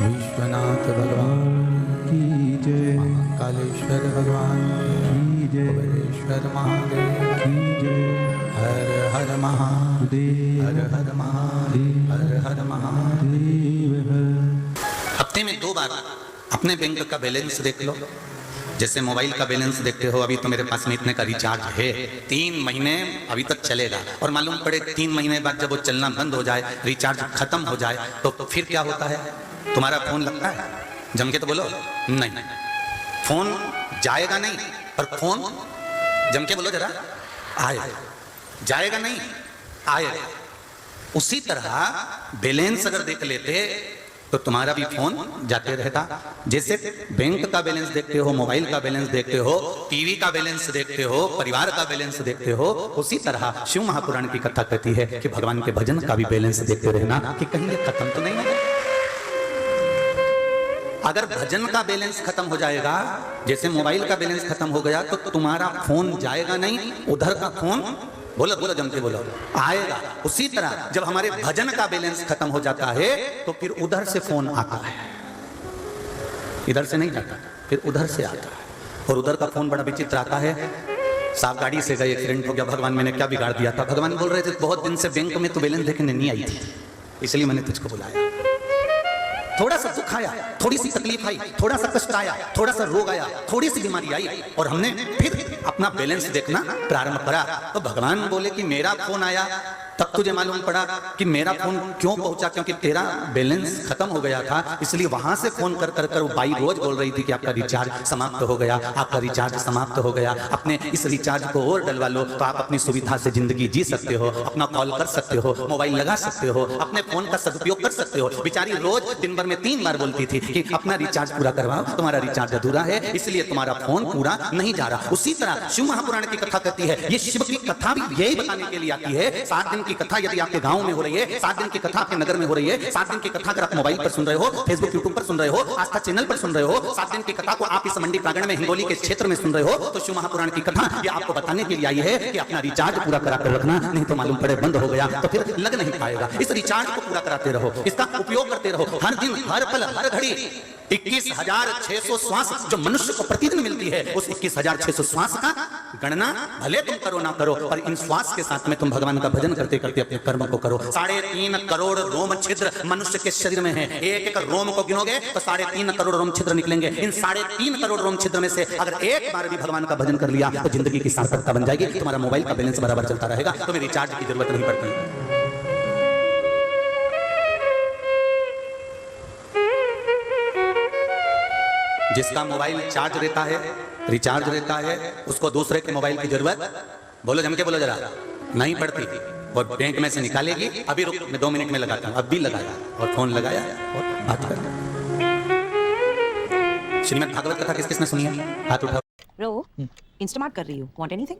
विश्वनाथ भगवान की जय, कालेश्वर भगवान की जय, कुबेरेश्वर महादेव की जय। हर हर महादेव, हर हर महादेव, हर हर महादेव। हफ्ते में 2 बार अपने बैंक का बैलेंस देख लो। जैसे मोबाइल का बैलेंस देखते हो, अभी तो मेरे पास में इतने का रिचार्ज है, 3 महीने अभी तक चलेगा, और मालूम पड़े 3 महीने बाद जब वो चलना बंद हो जाए, रिचार्ज खत्म हो जाए, तो फिर क्या होता है? तुम्हारा फोन लगता है? जम के तो बोलो नहीं, फोन जाएगा नहीं, पर फोन जम के बोलो जरा, आएगा। जाएगा नहीं, आएगा। उसी तरह बैलेंस अगर देख लेते तो तुम्हारा भी फोन जाते रहता। जैसे बैंक का बैलेंस देखते हो, मोबाइल का बैलेंस देखते हो, टीवी का बैलेंस देखते हो, परिवार का बैलेंस देखते हो, उसी तरह शिव महापुराण की कथा कहती है कि भगवान के भजन का भी बैलेंस देखते रहना कि कहीं ये खत्म तो नहीं है। अगर भजन का बैलेंस खत्म हो जाएगा, जैसे मोबाइल का बैलेंस खत्म हो गया, तो तुम्हारा फोन जाएगा नहीं, उधर का फोन बोलो बोलो जमते बोलो आएगा। उसी तरह जब हमारे भजन का बैलेंस खत्म हो जाता है, तो फिर उधर से फोन आता है, इधर से नहीं जाता, फिर उधर से आता है। और उधर का फोन बड़ा विचित्र आता है। साहब गाड़ी से गए, एक्सीडेंट हो गया, भगवान मैंने क्या बिगाड़ दिया था? भगवान बोल रहे थे बहुत दिन से बैंक में तो बैलेंस देखने नहीं आई थी, इसलिए मैंने तुझको बुलाया। थोड़ा सा दुख आया, थोड़ी सी तकलीफ आई, थोड़ा सा कष्ट आया, थोड़ा सा रोग आया, थोड़ी सी बीमारी आई, और हमने फिर अपना बैलेंस देखना प्रारंभ करा। तो भगवान बोले कि मेरा फोन आया, तब तुझे मालूम पड़ा कि मेरा फोन क्यों पहुंचा, क्योंकि तेरा बैलेंस खत्म हो गया था। इसलिए वहां से फोन कर कर वो बाई रोज बोल रही थी कि आपका रिचार्ज समाप्त हो गया, आपका रिचार्ज समाप्त हो गया, अपने इस रिचार्ज को और डलवा लो तो आप अपनी सुविधा से जिंदगी जी सकते हो, अपना कॉल कर सकते हो, मोबाइल लगा सकते हो, अपने फोन का सदुपयोग कर सकते हो। बेचारी रोज दिन भर में 3 बार बोलती थी कि अपना रिचार्ज पूरा करवाओ, तुम्हारा रिचार्ज अधूरा है, इसलिए तुम्हारा फोन पूरा नहीं जा रहा। उसी तरह शिव महापुराण की कथा कहती है, ये शिव की कथा भी यही बताने के लिए आती है। 7 दिन की कथा यदि आपके गांव में हो रही है, 7 दिन की कथा आपके नगर में हो रही है, 7 दिन की कथा अगर आप मोबाइल पर सुन रहे हो, फेसबुक यूट्यूब पर सुन रहे हो, आस्था चैनल पर सुन रहे हो, 7 दिन की कथा को आप इस मंडी प्रांगण में हिंगोली के क्षेत्र में सुन रहे हो, तो शिव महापुराण की कथा ये आपको बताने के लिए आई है कि अपना रिचार्ज पूरा करा कर रखना, नहीं तो मालूम पड़े बंद हो गया तो फिर लग नहीं पाएगा। इस रिचार्ज को पूरा कराते रहो, इसका उपयोग करते रहो, हर दिन, हर पल, हर घड़ी। 21,600 श्वास जो मनुष्य को प्रतिदिन मिलती है, उस 21,600 श्वास का गणना भले तुम करो ना करो, पर इन श्वास के साथ में तुम भगवान का भजन करते करते अपने कर्म को करो। 3.5 करोड़ रोम छिद्र मनुष्य के शरीर में है। एक एक रोम को गिनोगे तो 3.5 करोड़ रोम छिद्र निकलेंगे। इन 3.5 करोड़ रोम छिद्र में से अगर एक बार भी भगवान का भजन कर लिया तो जिंदगी की सार्थकता बन जाएगी। तुम्हारा मोबाइल का बैलेंस बराबर चलता रहेगा, तुम्हें रिचार्ज की जरूरत नहीं पड़ती। जिसका मोबाइल चार्ज रहता है, रिचार्ज रहता है, उसको दूसरे के मोबाइल की जरूरत बोलो जम के बोलो जरा नहीं पड़ती। और बैंक में से निकालेगी, अभी रुक मैं 2 मिनट में लगाता हूँ, अब भी लगाया और फोन लगाया और बात कर। श्रीमद् भागवत कथा किस किसने सुनी है? हाथ उठाओ। रो इंस्टामार्ट कर रही हूँ, वांट एनीथिंग?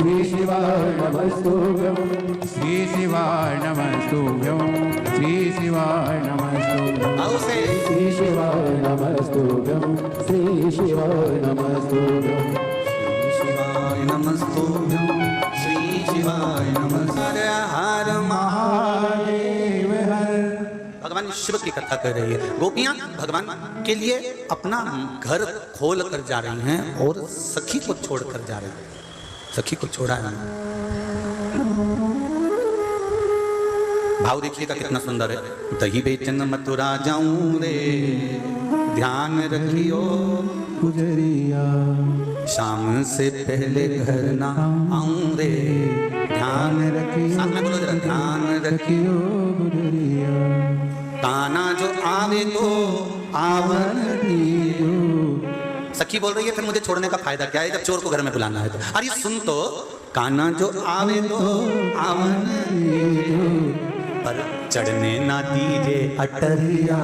श्री शिवाय नमस्तुभ्यं श्री शिवाय नमस्तुभ्यं श्री शिवाय नमस्तुभ्यं आओ से श्री शिवाय नमस्तुभ्यं श्री शिवाय नमस्तुभ्यं शिवाय नमस्तुभ्यं श्री शिवाय नमस्ते हर महादेव हर। भगवान शिव की कथा कर रही है। गोपियां भगवान के लिए अपना घर खोल कर जा रही हैं और सखी को छोड़ कर जा रही हैं। सखी को छोड़ा है। भाव देखिएगा कितना सुंदर है। दही बेचन मथुरा जाऊं रे ध्यान रखियो गुजरिया शाम से पहले घर ना आऊं रे ध्यान रखियो साथ में बोलो जरा ध्यान रखियो रखियो गुजरिया काना जो आवे तो आवन दियो। सखी बोल रही है फिर मुझे छोड़ने का फायदा क्या है जब चोर को घर में बुलाना है तो। अरे सुन तो काना जो आवे तो आवन पर चढ़ने ना दीजे अटरिया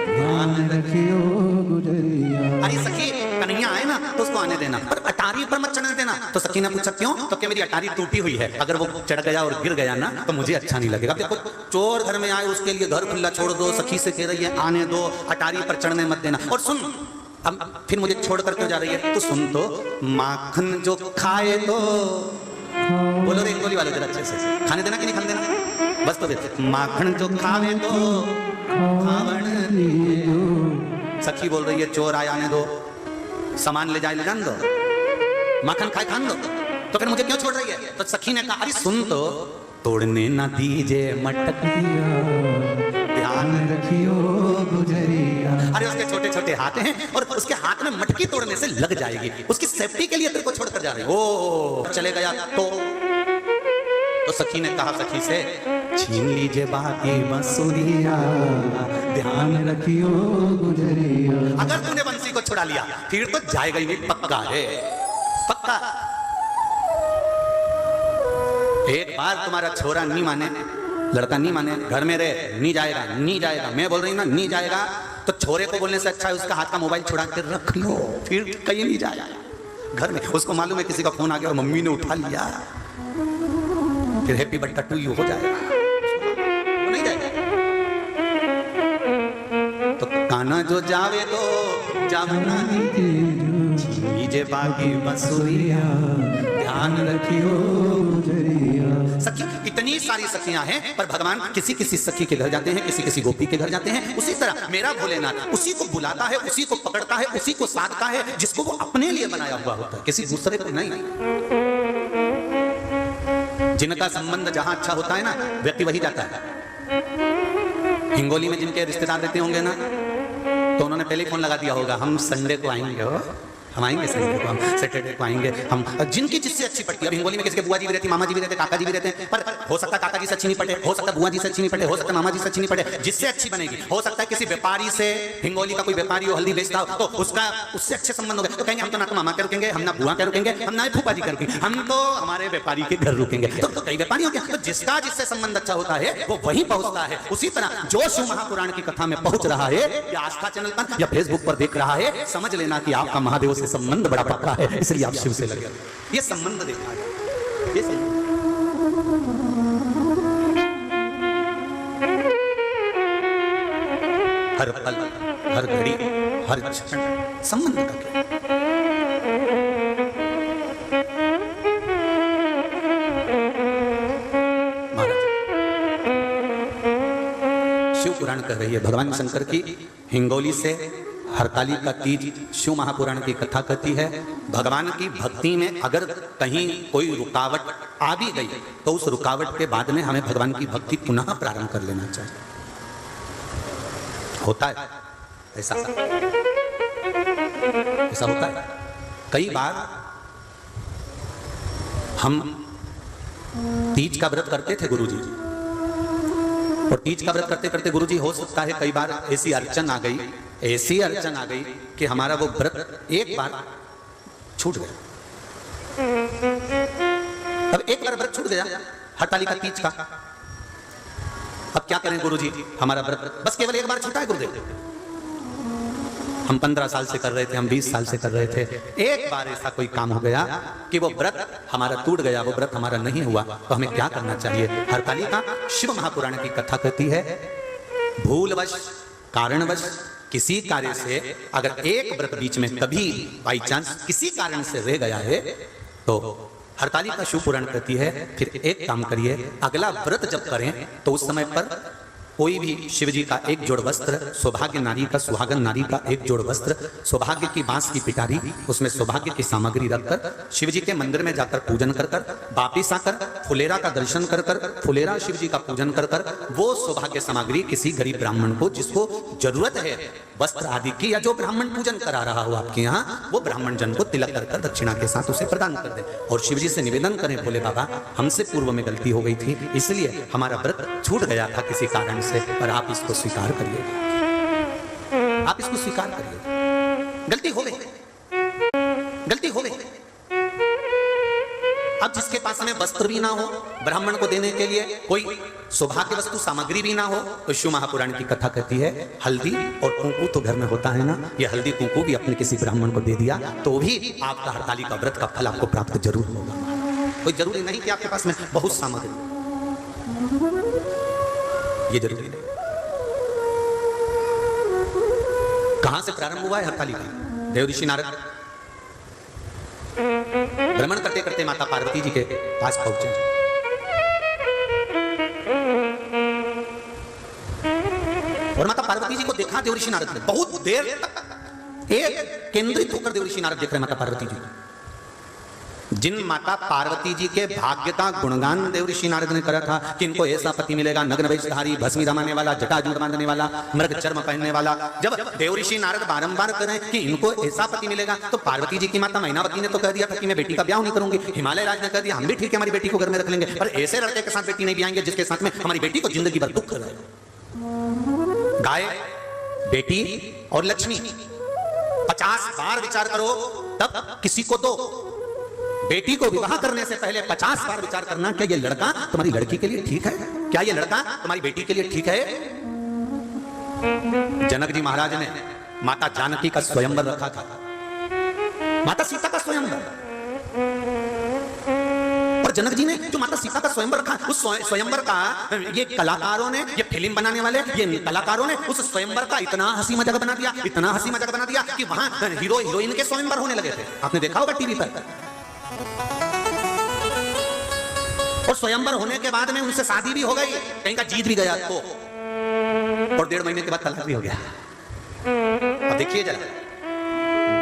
ध्यान रखियो गुजरिया। अरे सखी कन्हैया आए ना तो उसको आने देना पर अटारी पर मत चढ़ने देना। तो सखी ने पूछा क्यों? तो क्या मेरी अटारी टूटी हुई है, अगर वो चढ़ गया और गिर गया ना तो मुझे अच्छा नहीं लगेगा। देखो चोर घर में आए उसके लिए घर खुला छोड़ दो। सखी से कह रही है आने दो, अटारी पर चढ़ने मत देना। और सुन अब फिर मुझे छोड़ कर क्यों जा रही है? तो सुन तो माखन जो खाए तो बोलो रे गोली वाले जरा अच्छे से खाने देना कि नहीं खाने देना? बस तो माखन जो खावे तो खावण दियो। सखी बोल रही है चोर आए आने दो, सामान ले जाए ले जान दो, माखन खाए खान दो। तो फिर मुझे क्यों छोड़ रही है? तो सखी ने कहा अरे सुन तो तोड़ने ना दीजे मटकिया ध्यान रखियो गुजरिया। अरे उसके छोटे छोटे हाथ हैं और उसके हाथ में मटकी तोड़ने से लग जाएगी। उसकी सेफ्टी के लिए तेरे को छोड़कर जा रही है। ओ चले गया तो सखी ने कहा सखी से छीन लीजिए बाकी बंसुरिया ध्यान रखियो गुजरिया। अगर तूने बंसी को छुड़ा लिया फिर तो जाएगा ही नहीं, पक्का है पक्का। एक बार तुम्हारा छोरा नहीं माने, लड़का नहीं माने, घर में रहे नहीं जाएगा नहीं जाएगा, मैं बोल रही हूँ ना नहीं जाएगा, तो छोरे को बोलने से अच्छा है उसका हाथ का मोबाइल छुड़ा के रख लो, फिर कहीं नहीं जाएगा। घर में उसको मालूम है किसी का फोन आ गया और मम्मी ने उठा लिया फिर हैप्पी बर्थडे टू यू हो जाएगा, वो नहीं जाएगा। तो काना जो जावे तो जावना दीजिए बाकी बंसुरिया ध्यान रखियो गुजरिया। सखी इतनी सारी सखियां हैं पर भगवान किसी किसी सखी के घर जाते हैं, किसी किसी गोपी के घर जाते हैं। उसी तरह मेरा भोलेनाथ उसी को बुलाता है, उसी को पकड़ता है, उसी को साधता है जिसको वो अपने लिए बनाया हुआ होता है, किसी दूसरे को नहीं। जिनका संबंध जहां अच्छा होता है ना व्यक्ति वही जाता है। हिंगोली में जिनके रिश्तेदार रहते होंगे ना तो उन्होंने पहले ही फोन लगा दिया होगा हम संडे को आएंगे, हम आएंगे संडे को, हम सैटरडे को आएंगे। हम जिनकी जिससे अच्छी पड़ती है। अब हिंगोली में किसके बुआ जी भी रहती, मामा जी भी रहते, काका जी भी रहते हैं, पर हो सकता है काका जी से अच्छी नहीं पड़े, हो सकता है बुआ जी से अच्छी नहीं पड़े, हो सकता है मामा जी से अच्छी नहीं पड़े, जिससे अच्छी बनेगी। हो सकता है किसी व्यापारी से, हिंगोली का कोई व्यापारी हो हल्दी बेचता हो तो उसका उससे अच्छे संबंध हो गए तो कहेंगे हम तो ना तो मामा के रुकेंगे, हम ना बुआ के रुकेंगे, हम ना फूफा जी के रुकेंगे, हम तो हमारे व्यापारी के घर रुकेंगे। तो कई व्यापारी हो गए तो जिसका जिससे संबंध अच्छा होता है वो वहीं पहुंचता है। उसी तरह जो शिव महापुराण की कथा में पहुंच रहा है या आस्था चैनल पर या फेसबुक पर देख रहा है, समझ लेना कि आपका महादेव से संबंध बड़ा पक्का है, इसलिए आप शिव से लगे। ये संबंध देखा है, ये हर पल हर घड़ी हर क्षण संबंध का महाराज शिव पुराण कह रही है भगवान शंकर की हिंगोली से हरतालिका तीज शिव महापुराण की कथा कहती है। भगवान की भक्ति में अगर कहीं कोई रुकावट आ भी गई तो उस रुकावट के बाद में हमें भगवान की भक्ति पुनः प्रारंभ कर लेना चाहिए। होता है ऐसा होता है। कई बार हम तीज का व्रत करते थे गुरुजी, और तीज का व्रत करते करते गुरुजी हो सकता है कई बार ऐसी अड़चन आ गई कि हमारा वो व्रत एक बार छूट गया। अब एक बार व्रत छूट गया हरतालिका तीज का, अब क्या करें गुरुजी, हमारा व्रत बस केवल एक बार छूटा है गुरुदेव। हम 15 साल से कर रहे थे, हम 20 साल से कर रहे थे, एक बार ऐसा कोई काम हो गया कि वो व्रत हमारा टूट गया, वो व्रत हमारा नहीं हुआ, तो हमें क्या करना चाहिए? हरतालिका शिव महापुराण की कथा कहती है, भूलवश कारणवश किसी कार्य से अगर एक व्रत बीच में कभी बाई चांस किसी कारण से रह गया है तो हरतालिका शिव पुराण कहती है फिर एक काम करिए, अगला व्रत जब करें तो उस समय पर कोई भी शिव जी का एक जोड़ वस्त्र, सौभाग्य नारी का, सुहागन नारी का एक जोड़ वस्त्र, सौभाग्य की बांस की पिटारी, उसमें सौभाग्य की सामग्री रखकर शिव जी के मंदिर में जाकर पूजन कर कर वापिस आकर फुलेरा का दर्शन कर कर, फुलेरा शिव जी का पूजन कर कर वो सौभाग्य सामग्री किसी गरीब ब्राह्मण को जिसको जरूरत है वस्त्र आदि की, या जो ब्राह्मण पूजन करा रहा हो आपके यहाँ, वो ब्राह्मण जन को तिलक कर कर दक्षिणा के साथ उसे प्रदान कर दे और शिव जी से निवेदन करें, भोले बाबा हमसे पूर्व में गलती हो गई थी, इसलिए हमारा व्रत छूट गया था किसी कारण से, पर आप इसको स्वीकार करिए, आप इसको स्वीकार करिए, गलती हो गई, गलती हो गई। अब जिसके पास में वस्त्र भी ना हो, ब्राह्मण को देने के लिए कोई सौभाग्य वस्तु सामग्री भी ना हो, तो शिव महापुराण की कथा कहती है हल्दी और कुंकू तो घर में होता है ना, ये हल्दी कुंकू भी अपने किसी ब्राह्मण को दे दिया तो भी आपका हरतालिका व्रत का फल आपको प्राप्त जरूर होगा। कोई जरूरी नहीं कि आपके पास में बहुत सामग्री, ये जरूरी नहीं। कहां से प्रारंभ हुआ है हरतालिका? देव ऋषि नारद भ्रमण करते करते माता पार्वती जी के पास पहुंचे और माता पार्वती जी को देखा देव ऋषि नारद ने, बहुत देर तक एक केंद्रित होकर देव ऋषि नारद देख रहे माता पार्वती जी। जिन माता पार्वती जी के भाग्य का गुणगान देव ऋषि नारद ने करा था कि इनको ऐसा पति मिलेगा, नग्न वेशधारी, भस्मी रमाने वाला, जटाजूट बांधने वाला, मृग चर्म पहनने वाला, जब देव ऋषि नारद बारंबार करें कि इनको ऐसा पति मिलेगा तो पार्वती जी की माता मैनावती ने तो कह दिया था कि मैं बेटी का ब्याह नहीं करूंगी, हिमालय राज ने कह दिया हम भी ठीक है हमारी बेटी को घर में रख लेंगे, पर ऐसे लड़के के साथ बेटी नहीं ब्याएंगे जिसके साथ में हमारी बेटी को जिंदगी भर दुख रहे। गाय, बेटी और लक्ष्मी 50 बार विचार करो तब किसी को दो। बेटी को विवाह करने से पहले 50 बार विचार करना, क्या ये लड़का तुम्हारी लड़की के लिए ठीक है? क्या ये लड़का तुम्हारी बेटी के लिए ठीक है? जनक जी महाराज ने माता जानकी का स्वयंवर रखा था, माता सीता का स्वयंवर, और जनक जी ने जो माता सीता का स्वयंवर रखा, उस स्वयंवर का ये कलाकारों ने, ये फिल्म बनाने वाले ये कलाकारों ने उस स्वयंवर का इतना हंसी मजाक बना दिया, इतना हंसी मजाक बना दिया कि वहां हीरो हीरोइन के स्वयंवर होने लगे थे। आपने देखा होगा टीवी पर। और स्वयंवर होने के बाद में उनसे शादी भी हो गई, कहीं का जीत भी गया तो, और 1.5 महीने के बाद तलाक भी हो गया। अब देखिए जरा,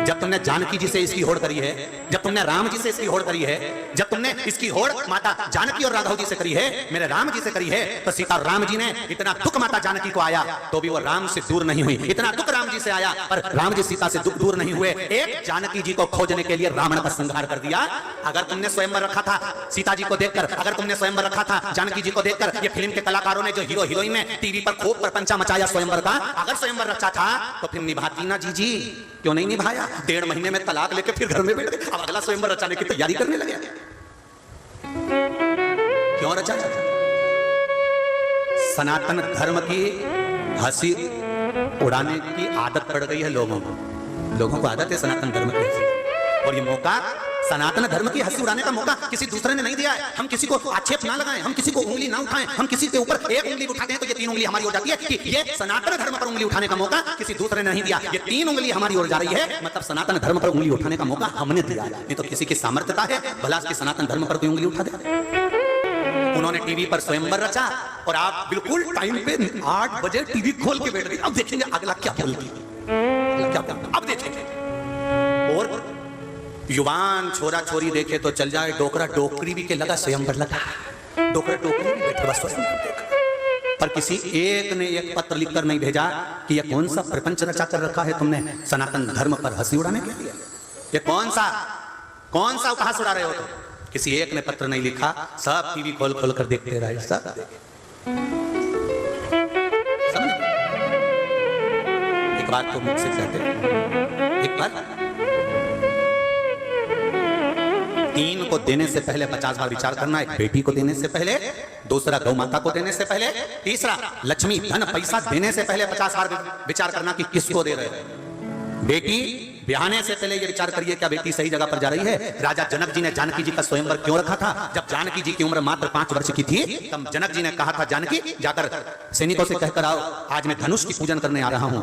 जब तुमने जानकी जी से इसकी होड़ करी है, जब तुमने राम जी से इसकी होड़ करी है, जब तुमने इसकी होड़ माता जानकी और राघव जी से करी है, मेरे राम जी से करी है, तो सीता राम जी ने इतना दुख माता जानकी को आया तो भी वो राम से दूर नहीं हुई, इतना दुख राम जी से आया पर राम जी सीता से दुख दूर नहीं हुए। एक जानकी जी को खोजने के लिए रावण का संहार कर दिया। अगर तुमने स्वयंवर रखा था सीता जी को देखकर, अगर तुमने स्वयंवर रखा था जानकी जी को देखकर, ये फिल्म के कलाकारों ने जो हीरो हीरोइन ने टीवी पर खूब प्रपंचा मचाया स्वयंवर का, अगर स्वयंवर रखा था तो फिर निभाती ना जी, क्यों नहीं निभाया? 1.5 महीने में तलाक लेके फिर घर में बैठ गए, अब अगला स्वयंवर रचाने की तैयारी करने लगे। क्यों रचाया? सनातन धर्म की हंसी उड़ाने की आदत पड़ गई है लोगों को आदत है सनातन धर्म की, और ये मौका सनातन धर्म की हंसी उड़ाने का मौका किसी दूसरे ने नहीं दिया है। हम किसी को आक्षेप ना लगाएं, हम किसी को उंगली ना उठाएं, हम किसी के ऊपर एक उंगली उठाते हैं तो ये 3 उंगली हमारी हो जाती है कि ये सनातन धर्म पर उंगली उठाने का मौका किसी दूसरे ने नहीं दिया। ये 3 उंगली हमारी ओर जा रही है, मतलब सनातन धर्म पर उंगली उठाने का मौका हमने दिया, नहीं तो किसी की सामर्थ्यता है भला की सनातन धर्म पर कोई उंगली उठा दे। उन्होंने टीवी पर स्वयंवर रचा और आप बिल्कुल टाइम पे 8 बजे टीवी खोल के बैठ गए। अब देखेंगे अगला क्या बोलती, अब देखेंगे। और युवान छोरा छोरी देखे तो चल जाए, डोकरा डोकरी भी के लगा स्वयंवर लगा, डोकरा डोकरी भी बैठे बस स्वयंवर देखा, पर किसी एक ने एक पत्र लिखकर नहीं भेजा कि ये कौन सा प्रपंच रचा कर रखा है तुमने सनातन धर्म पर हंसी उड़ाने के लिए, ये कौन सा उपहास उड़ा रहे हो तुम? किसी एक ने पत्र नहीं लिखा, सब टीवी खोल खोल कर देखते रहे, सब एक बात तो मुझसे कहते, एक बार 3 को देने से पहले 50 बार विचार करना, एक बेटी को देने से पहले, दूसरा गौ माता को देने से पहले, तीसरा लक्ष्मी धन पैसा देने से पहले 50 बार विचार करना कि किसको दे रहे हो। बेटी ब्याहने से पहले ये विचार करिए क्या बेटी सही जगह पर जा रही है। राजा जनक जी ने जानकी जी का स्वयंवर क्यों रखा था? जब जानकी जी की उम्र मात्र 5 वर्ष की थी तब जनक जी ने कहा था, जानकी जाकर सैनिकों से कहकर आओ, आज मैं धनुष की पूजन करने आ रहा हूं,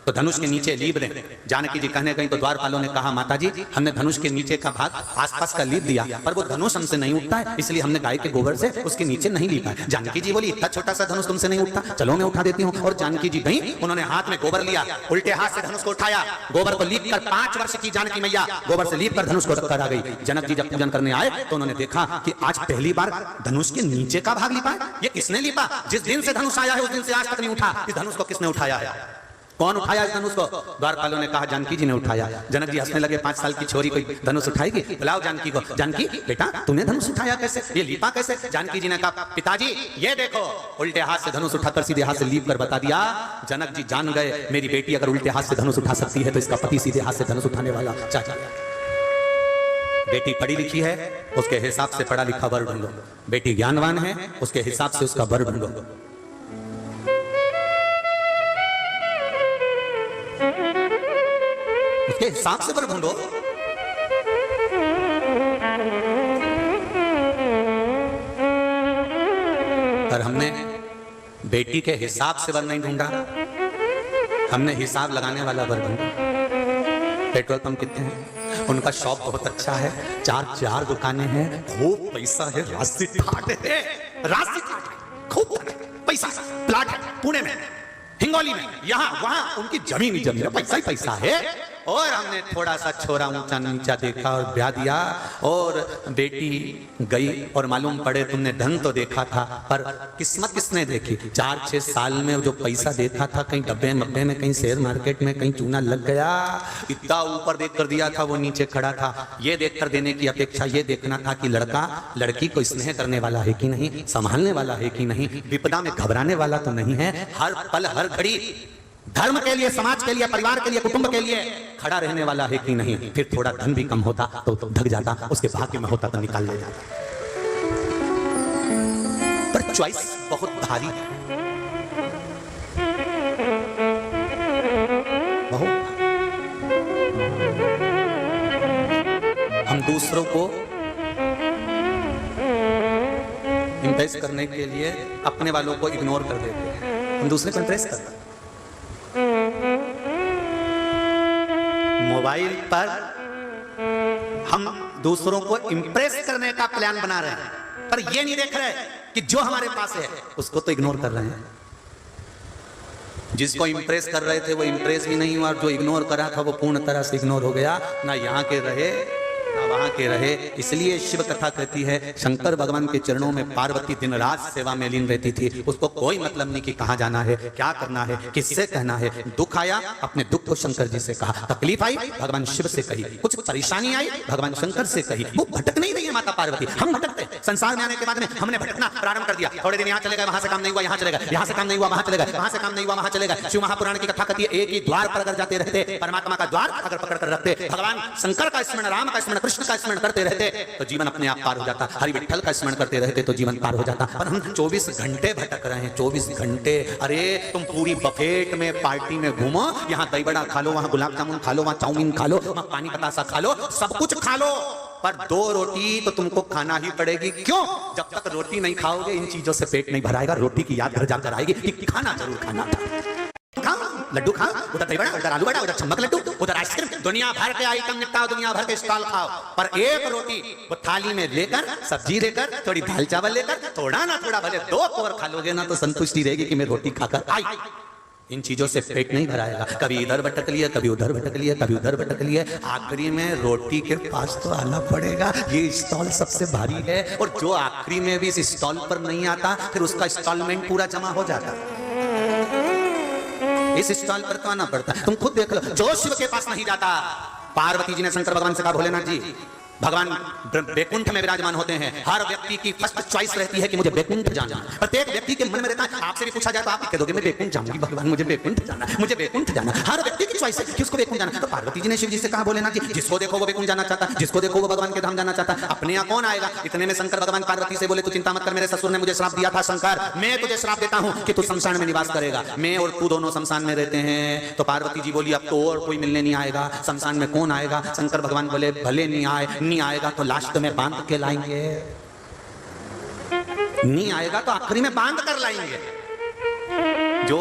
तो धनुष के नीचे लीप दें। जानकी जी कहने गई तो द्वारपालों ने कहा, माता जी हमने धनुष के नीचे का भाग आसपास का लीप दिया, पर वो धनुष हमसे नहीं उठता है, इसलिए हमने गाय के गोबर से उसके नीचे नहीं लीपा है। जानकी जी बोली, इतना छोटा सा धनुष तुमसे नहीं उठता, चलो मैं उठा देती हूँ। और जानकी जी गई, उन्होंने हाथ में गोबर लिया, उल्टे हाथ से धनुष को उठाया, गोबर को लीप कर 5 वर्ष की जानकी मैया गोबर से लीप कर धनुष को रखकर आ गई। जनक जी जब पूजन करने आए तो उन्होंने देखा कि आज पहली बार धनुष के नीचे का भाग लीपा है। ये किसने लीपा? जिस दिन से धनुष आया है उस दिन से आज तक नहीं उठा। इस धनुष को किसने उठाया है? कौन उठाया इस धनुष को? द्वारपालों ने कहा, जानकी जी ने उठाया। जनक जी हंसने लगे, 5 साल की छोरी कोई धनुष उठाएगी? बुलाओ जानकी को। जानकी बेटा तूने धनुष उठाया कैसे, ये लीपा कैसे? जानकी जी ने कहा, पिताजी ये देखो, उल्टे हाथ से धनुष उठाकर सीधे हाथ से लीप कर बता दिया। जनक जी जान गए, मेरी बेटी अगर उल्टे हाथ से धनुष उठा सकती है तो इसका पति सीधे हाथ से धनुष उठाने वाला चाहिए। बेटी पढ़ी लिखी है, उसके हिसाब से पढ़ा लिखा वर ढूंढो। बेटी ज्ञानवान है, उसके हिसाब से उसका वर ढूंढो। उसके हिसाब से वर ढूंढो। पर हमने बेटी के हिसाब से वर नहीं ढूंढा, हमने हिसाब लगाने वाला वर ढूंढा। पेट्रोल पंप कितने हैं? उनका शॉप बहुत अच्छा है, 4 दुकानें हैं, खूब पैसा है, राशि ठाट है, राशि ठाट है, खूब पैसा, प्लाट है पुणे में, हिंगोली में, यहाँ वहां उनकी जमीन ही जमीन है, पैसा ही पैसा है। और हमने थोड़ा सा छोरा ऊंचा नीचा देखा और ब्याह दिया, और बेटी गई और मालूम पड़े तुमने धन तो देखा था पर किस्मत किसने देखी? 4-6 साल में जो पैसा देखा था, कहीं डब्बे मब्बे में, कहीं शेयर मार्केट में, कहीं चूना लग गया, इतना ऊपर देख कर दिया था वो नीचे खड़ा था। ये देख कर देने की अपेक्षा ये देखना था कि लड़का लड़की को स्नेह करने वाला है कि नहीं, संभालने वाला है कि नहीं, विपदा में घबराने वाला तो नहीं है, हर पल हर घड़ी धर्म के लिए, समाज के लिए, परिवार के लिए, कुटुंब के लिए खड़ा रहने वाला है कि नहीं। फिर थोड़ा धन भी कम होता तो ढक जाता, उसके भाग्य में होता तो निकाल ले जाता। पर चॉइस बहुत भारी है, बहुत। हम दूसरों को इम्प्रेस करने के लिए अपने वालों को इग्नोर कर देते हैं, हम दूसरे को इम्प्रेस करते हैं। मोबाइल पर हम दूसरों को इंप्रेस करने का प्लान बना रहे हैं, पर ये नहीं देख रहे कि जो हमारे पास है उसको तो इग्नोर कर रहे हैं। जिसको इंप्रेस कर रहे थे वो इंप्रेस भी नहीं हुआ, और जो इग्नोर करा था वो पूर्ण तरह से इग्नोर हो गया, ना यहाँ के रहे ना वहां के रहे। इसलिए शिव कथा कहती है, शंकर भगवान के चरणों में पार्वती दिन रात सेवा में लीन रहती थी। उसको कोई मतलब नहीं कि कहां जाना है, क्या करना है, किससे कहना है। दुख आया, अपने दुख को शंकर जी से कहा, तकलीफ आई भगवान शिव से कही, कुछ परेशानी आई भगवान शंकर से कही। वो भटक नहीं रही है माता पार्वती, हम भटकते हैं। संसार में आने के बाद में हमने भटकना प्रारंभ कर दिया। थोड़े दिन यहाँ चले गए, वहां से काम नहीं हुआ, यहाँ चले गए, यहाँ से काम नहीं हुआ, वहां चले गए, वहां से काम नहीं हुआ, वहां चले गए। शिव महापुराण की कथा कहती है, एक ही द्वार पर अगर जाते रहते, परमात्मा का द्वार अगर पकड़ कर रखते, भगवान शंकर का स्मरण, राम का स्मरण, कृष्ण का स्मरण करते रहते तो जीवन अपने आप पार हो जाता। हरि विठ्ठल का स्मरण करते रहते तो जीवन पार हो जाता। पर हम 24 घंटे भटक रहे हैं, 24 घंटे। अरे तुम पूरी बफेट में पार्टी में घूमो, यहाँ दही बड़ा खा लो, वहाँ गुलाब जामुन खा लो, वहाँ चाउमीन खा लो, वहाँ पानी बतासा खा लो, सब कुछ खा लो, पर 2 रोटी तो तुमको खाना ही पड़ेगी। क्यों? जब तक रोटी नहीं खाओगे इन चीजों से पेट नहीं भराएगा। रोटी की याद घर जाकर आएगी कि खाना जरूर खाना था। खाओ लड्डू खाओ, उधर दही बड़ा, उधर आलू बड़ा, उधर चम्मक लड्डू, उधर आइसक्रीम, दुनिया भर के आइटम निपटाओ, दुनिया भर के स्टॉल खाओ, पर एक रोटी वो थाली में लेकर, सब्जी लेकर, थोड़ी दाल चावल लेकर, थोड़ा ना थोड़ा भले 2 कौर खा लोगे ना तो संतुष्टि रहेगी कि मैं रोटी खाकर आई। इन चीजों से पेट नहीं भराएगा। कभी इधर भटक लिया, कभी उधर भटक लिया, कभी उधर भटक लिया, आखिरी में रोटी के पास तो आना पड़ेगा। ये स्टॉल सबसे भारी है, और जो आखिरी में भी इस स्टॉल पर नहीं आता फिर उसका इंस्टॉलमेंट पूरा जमा हो जाता। इस स्टॉल पर तो आना पड़ता। तुम खुद देख लो, जो शिव के पास नहीं जाता। पार्वती जी ने शंकर भगवान से कहा, भोलेनाथ जी भगवान बैकुंठ में विराजमान होते हैं। हर व्यक्ति की फर्स्ट चॉइस रहती है कि मुझे बैकुंठ जाना है। प्रत्येक व्यक्ति के मन में रहता है, आपसे भी पूछा जाए तो आप कह दोगे मैं बैकुंठ जाऊंगी, भगवान मुझे बैकुंठ जाना है, मुझे बैकुंठ जाना है। हर व्यक्ति की चॉइस है कि उसको बैकुंठ जाना है। तो पार्वती जी ने शिव जी से कहा, भोलेनाथ जी, जिसको देखो वो बैकुंठ जाना चाहता है, जिसको देखो वो भगवान के धाम जाना चाहता है, अपने यहाँ कौन आएगा। इतने में शंकर भगवान पार्वती से बोले, तू चिंता मत कर, मेरे ससुर ने मुझे श्राप दिया था, शंकर मैं तुझे श्राप देता हूँ कि तू शमशान में निवास करेगा, मैं और तू दोनों शमशान में रहते हैं। तो पार्वती जी बोली, अब तो और कोई मिलने नहीं आएगा, शमशान में कौन आएगा। शंकर भगवान बोले, भले नहीं आएगा तो लास्ट में बांध के लाएंगे, नहीं आएगा तो आखिरी में बांध कर लाएंगे। जो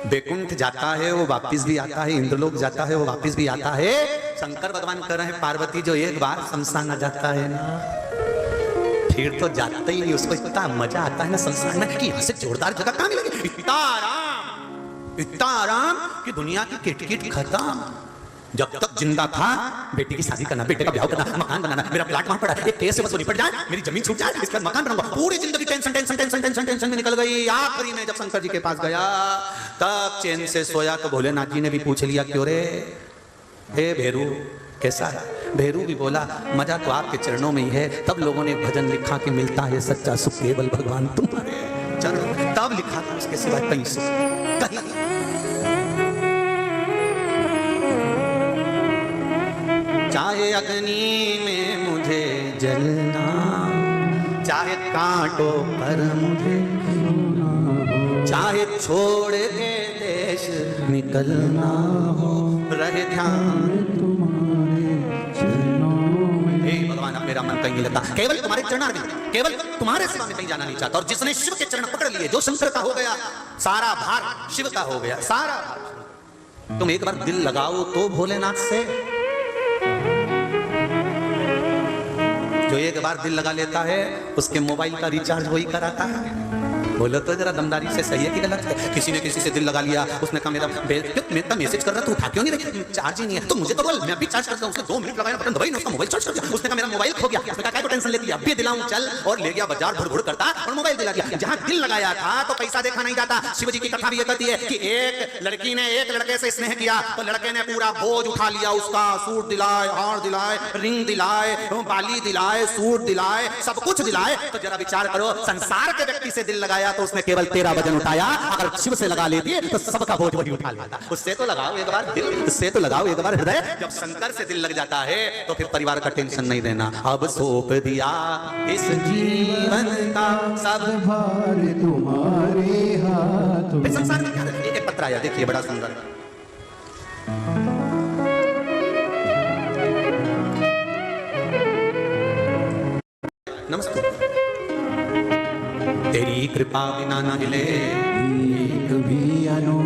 बैकुंठ जाता है वो वापिस भी आता है, इंद्रलोक जाता है वो वापिस भी आता है। शंकर भगवान कह रहे हैं, पार्वती जो एक बार शमशान आ जाता है ना, फिर तो जाता ही नहीं, उसको इतना मजा आता है ना शमशान में कि यहाँ से जोरदार जगह कहाँ मिलेगी। इतना आराम कि दुनिया की किटकिट खत्म। जब तक जिंदा था बेटी की शादी करना, बेटे का ब्याह करना, मकान बनाना, मेरा प्लाट वहां पड़ा है, एक केस से बस वो निपट जाए, मेरी जमीन छूट जाए, इसके बाद मकान बनाऊंगा। पूरी जिंदगी tension tension tension tension tension में निकल गई। आखिरी में जब शंकर जी के पास गया तब चैन से सोया। तो भोलेनाथ जी ने भी पूछ लिया, क्यों रे हे भेरू कैसा है। भेरू भी बोला, मजा तो आपके चरणों में ही है। तब लोगों ने भजन लिखा कि मिलता है सच्चा सुख केवल भगवान तुम्हारे चरण, तब लिखा था, उसके सिवा कहीं सुख कहीं। चाहे अग्नि में मुझे जलना, चाहे कांटों पर मुझे सोना, चाहे छोड़ के देश निकलना हो, रहे ध्यान तुम्हारे चरणों में। हे भगवान, अब मेरा मन कहीं नहीं लगता, केवल तुम्हारे चरण में, केवल तुम्हारे सिवा में कहीं जाना नहीं चाहता। और जिसने शिव के चरण पकड़ लिए, जो शंकर का हो गया, सारा भार शिव का हो गया, सारा भार। तुम एक बार दिल लगाओ तो भोलेनाथ से, जो एक बार दिल लगा लेता है उसके मोबाइल का रिचार्ज वही कराता है। बोलो तो जरा दमदारी से सही है कि गलत है। किसी ने किसी से दिल लगा लिया, उसने कहा मेरा मैसेज कर रहा तू उठा क्यों नहीं रही, चार्ज ही नहीं है। तो मुझे तो बोल, मैं भी चार्ज करता हूँ। उसने 2 मिनट लगाया, बटन दबाई ना, उसका मोबाइल चार्ज कर दिया। उसने कहा मेरा मोबाइल खो गया, उसने कहा क्या टेंशन लेती है, अभी दिलाऊं चल, और ले गया बाजार भुड़ भुड़ करता और मोबाइल दिला गया। जहां दिल लगाया था तो पैसा देखा नहीं जाता। शिव जी की कथा भी ये कहती है कि एक लड़की ने एक लड़के से स्नेह किया तो लड़के ने पूरा बोझ उठा लिया, उसका सूट दिलाए, हार दिलाए, रिंग दिलाए, बाली दिलाए, सूट दिलाए, सब कुछ दिलाए। तो जरा विचार करो, संसार के व्यक्ति से दिल लगाया तो उसने केवल तेरा वजन उठाया, अगर शिव से लगा लेती है तो सबका बोझ वही उठा लेता। उससे तो लगाओ एक बार दिल, उससे तो लगाओ एक बार हृदय। जब शंकर से दिल लग जाता है तो फिर परिवार का टेंशन नहीं देना। अब सौंप दिया इस जीवन का सब भार तुम्हारे हाथों। इस संसार में क्या है? एक पत्र आया, देखिए बड़ा सुंदर। नमस्ते। तेरी कृपा बिना न हिले एक भी अनु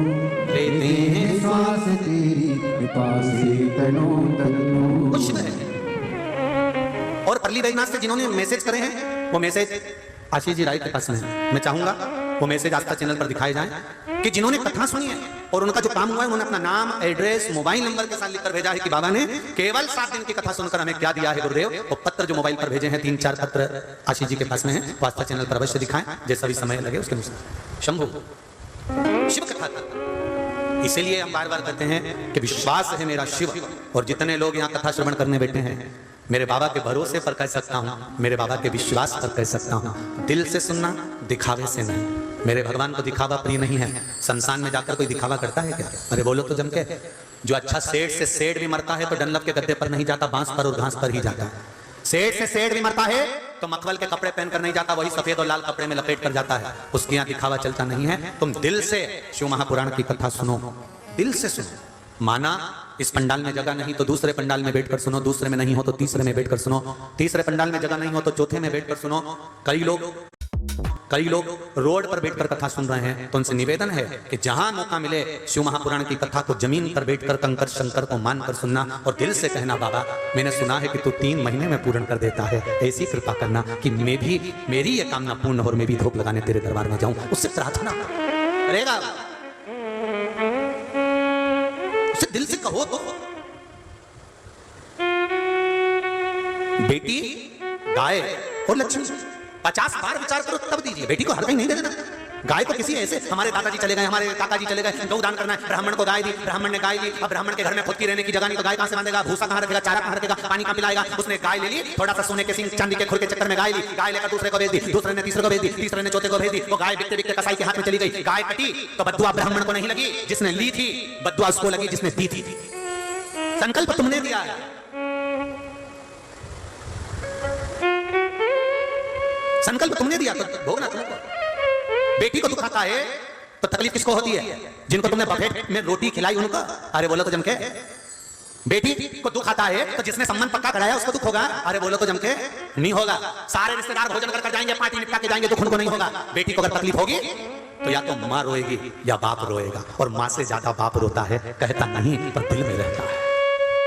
लेते हैं श्वास तेरी कृपा से तनो तनो। कुछ है। और परली वैजनाथ से जिन्होंने मैसेज करे हैं वो मैसेज आशीष जी राय के पास है। मैं चाहूंगा वो मैसेज आस्था चैनल पर दिखाए जाएं कि जिन्होंने कथा सुनी है और उनका जो काम हुआ है, उन्होंने अपना नाम, एड्रेस, मोबाइल नंबर के साथ लिखकर भेजा है कि बाबा ने केवल 7 दिन की कथा सुनकर हमें क्या दिया है गुरुदेव। और पत्र जो मोबाइल पर भेजे हैं 3-4 पत्र आशीष जी के पास में है, वो आस्था चैनल पर अवश्य दिखाएं, जैसा भी समय लगे उसके अनुसार। शंभु शिव कथा था, इसीलिए हम बार बार कहते हैं कि विश्वास है मेरा शिव। और जितने लोग यहाँ कथा श्रवण करने बैठे हैं, मेरे बाबा के भरोसे पर कह सकता हूँ, मेरे बाबा के विश्वास पर कह सकता हूँ, दिल से सुनना, दिखावे से नहीं। मेरे भगवान को दिखावा प्रिय नहीं है। शमशान में जाकर कोई दिखावा करता है क्या? अरे बोलो तो जम के। जो अच्छा सेठ से सेठ भी मरता है तो डनलप के गद्दे पर नहीं जाता, बांस पर और घास पर ही जाता है। सेठ से सेठ भी मरता है तो मखमल के कपड़े पहनकर नहीं जाता, वही सफेद और लाल कपड़े में लपेट कर जाता है। उसके यहाँ दिखावा चलता नहीं है। तुम दिल से शिव महापुराण की कथा सुनो, दिल से सुनो। माना इस पंडाल में जगह नहीं तो दूसरे पंडाल में बैठकर सुनो, दूसरे में नहीं हो तो तीसरे में बैठकर सुनो, तीसरे पंडाल में जगह नहीं हो तो चौथे में बैठकर सुनो। कई लोग रोड पर बैठकर कथा सुन रहे हैं, तो उनसे निवेदन है कि जहां मौका मिले शिव महापुराण की कथा को जमीन पर बैठकर कंकर शंकर को मानकर सुनना और दिल से कहना, बाबा मैंने सुना है कि तू 3 महीने में पूर्ण कर देता है, ऐसी कृपा करना कि मैं भी, मेरी ये कामना पूर्ण हो और मैं भी धूप लगाने तेरे दरबार में जाऊं। उससे प्रार्थना करेगा, उसे दिल से कहो तो। बेटी, गाय और लक्ष्मी 50 बार विचार करो तब दीजिए। बेटी को हर कहीं नहीं दे देना, गाय तो किसी ऐसे हमारे दादाजी चले गए, हमारे काका जी चले गए, गौदान करना है, ब्राह्मण को गाय दी, ब्राह्मण ने गाय ली। अब ब्राह्मण के घर में खुद की रहने की जगह नहीं, तो गाय कहां से बांधेगा, भूसा कहां रखेगा, चारा कहां रखेगा, पानी कहां पिलाएगा। उसने गाय ले ली, थोड़ा सा सोने के सिंह चांदी के खुर के चक्कर में गाय ली, गाय लेकर दूसरे को भेज दी, दूसरे ने तीसरे को भेज दी, तीसरे ने चौथे को भेज दी। वो गाय बिकते बिकते कसाई के हाथ में चली गई, गाय कटी तो बद्दुआ ब्राह्मण को नहीं लगी जिसने ली थी, बद्दुआ उसको लगी जिसने दी थी। संकल्प तुमने दिया है, संकल्प तुमने दिया तो भोगना तुमको। बेटी को दुखाता है तो तकलीफ किसको होती है, जिनको तुमने बफेट में रोटी खिलाई उनको। अरे बोलो तो जम के। बेटी को दुख आता है तो जिसने संबंध पक्का कराया उसको दुख होगा। अरे बोलो तो जम के नहीं होगा। सारे रिश्तेदार भोजन कर जाएंगे, पार्टी निपटा के जाएंगे, दुख उनको नहीं होगा। बेटी को अगर तकलीफ होगी तो या तो माँ रोएगी या बाप रोएगा, और माँ से ज्यादा बाप रोता है, कहता नहीं पर दिल में रहता है।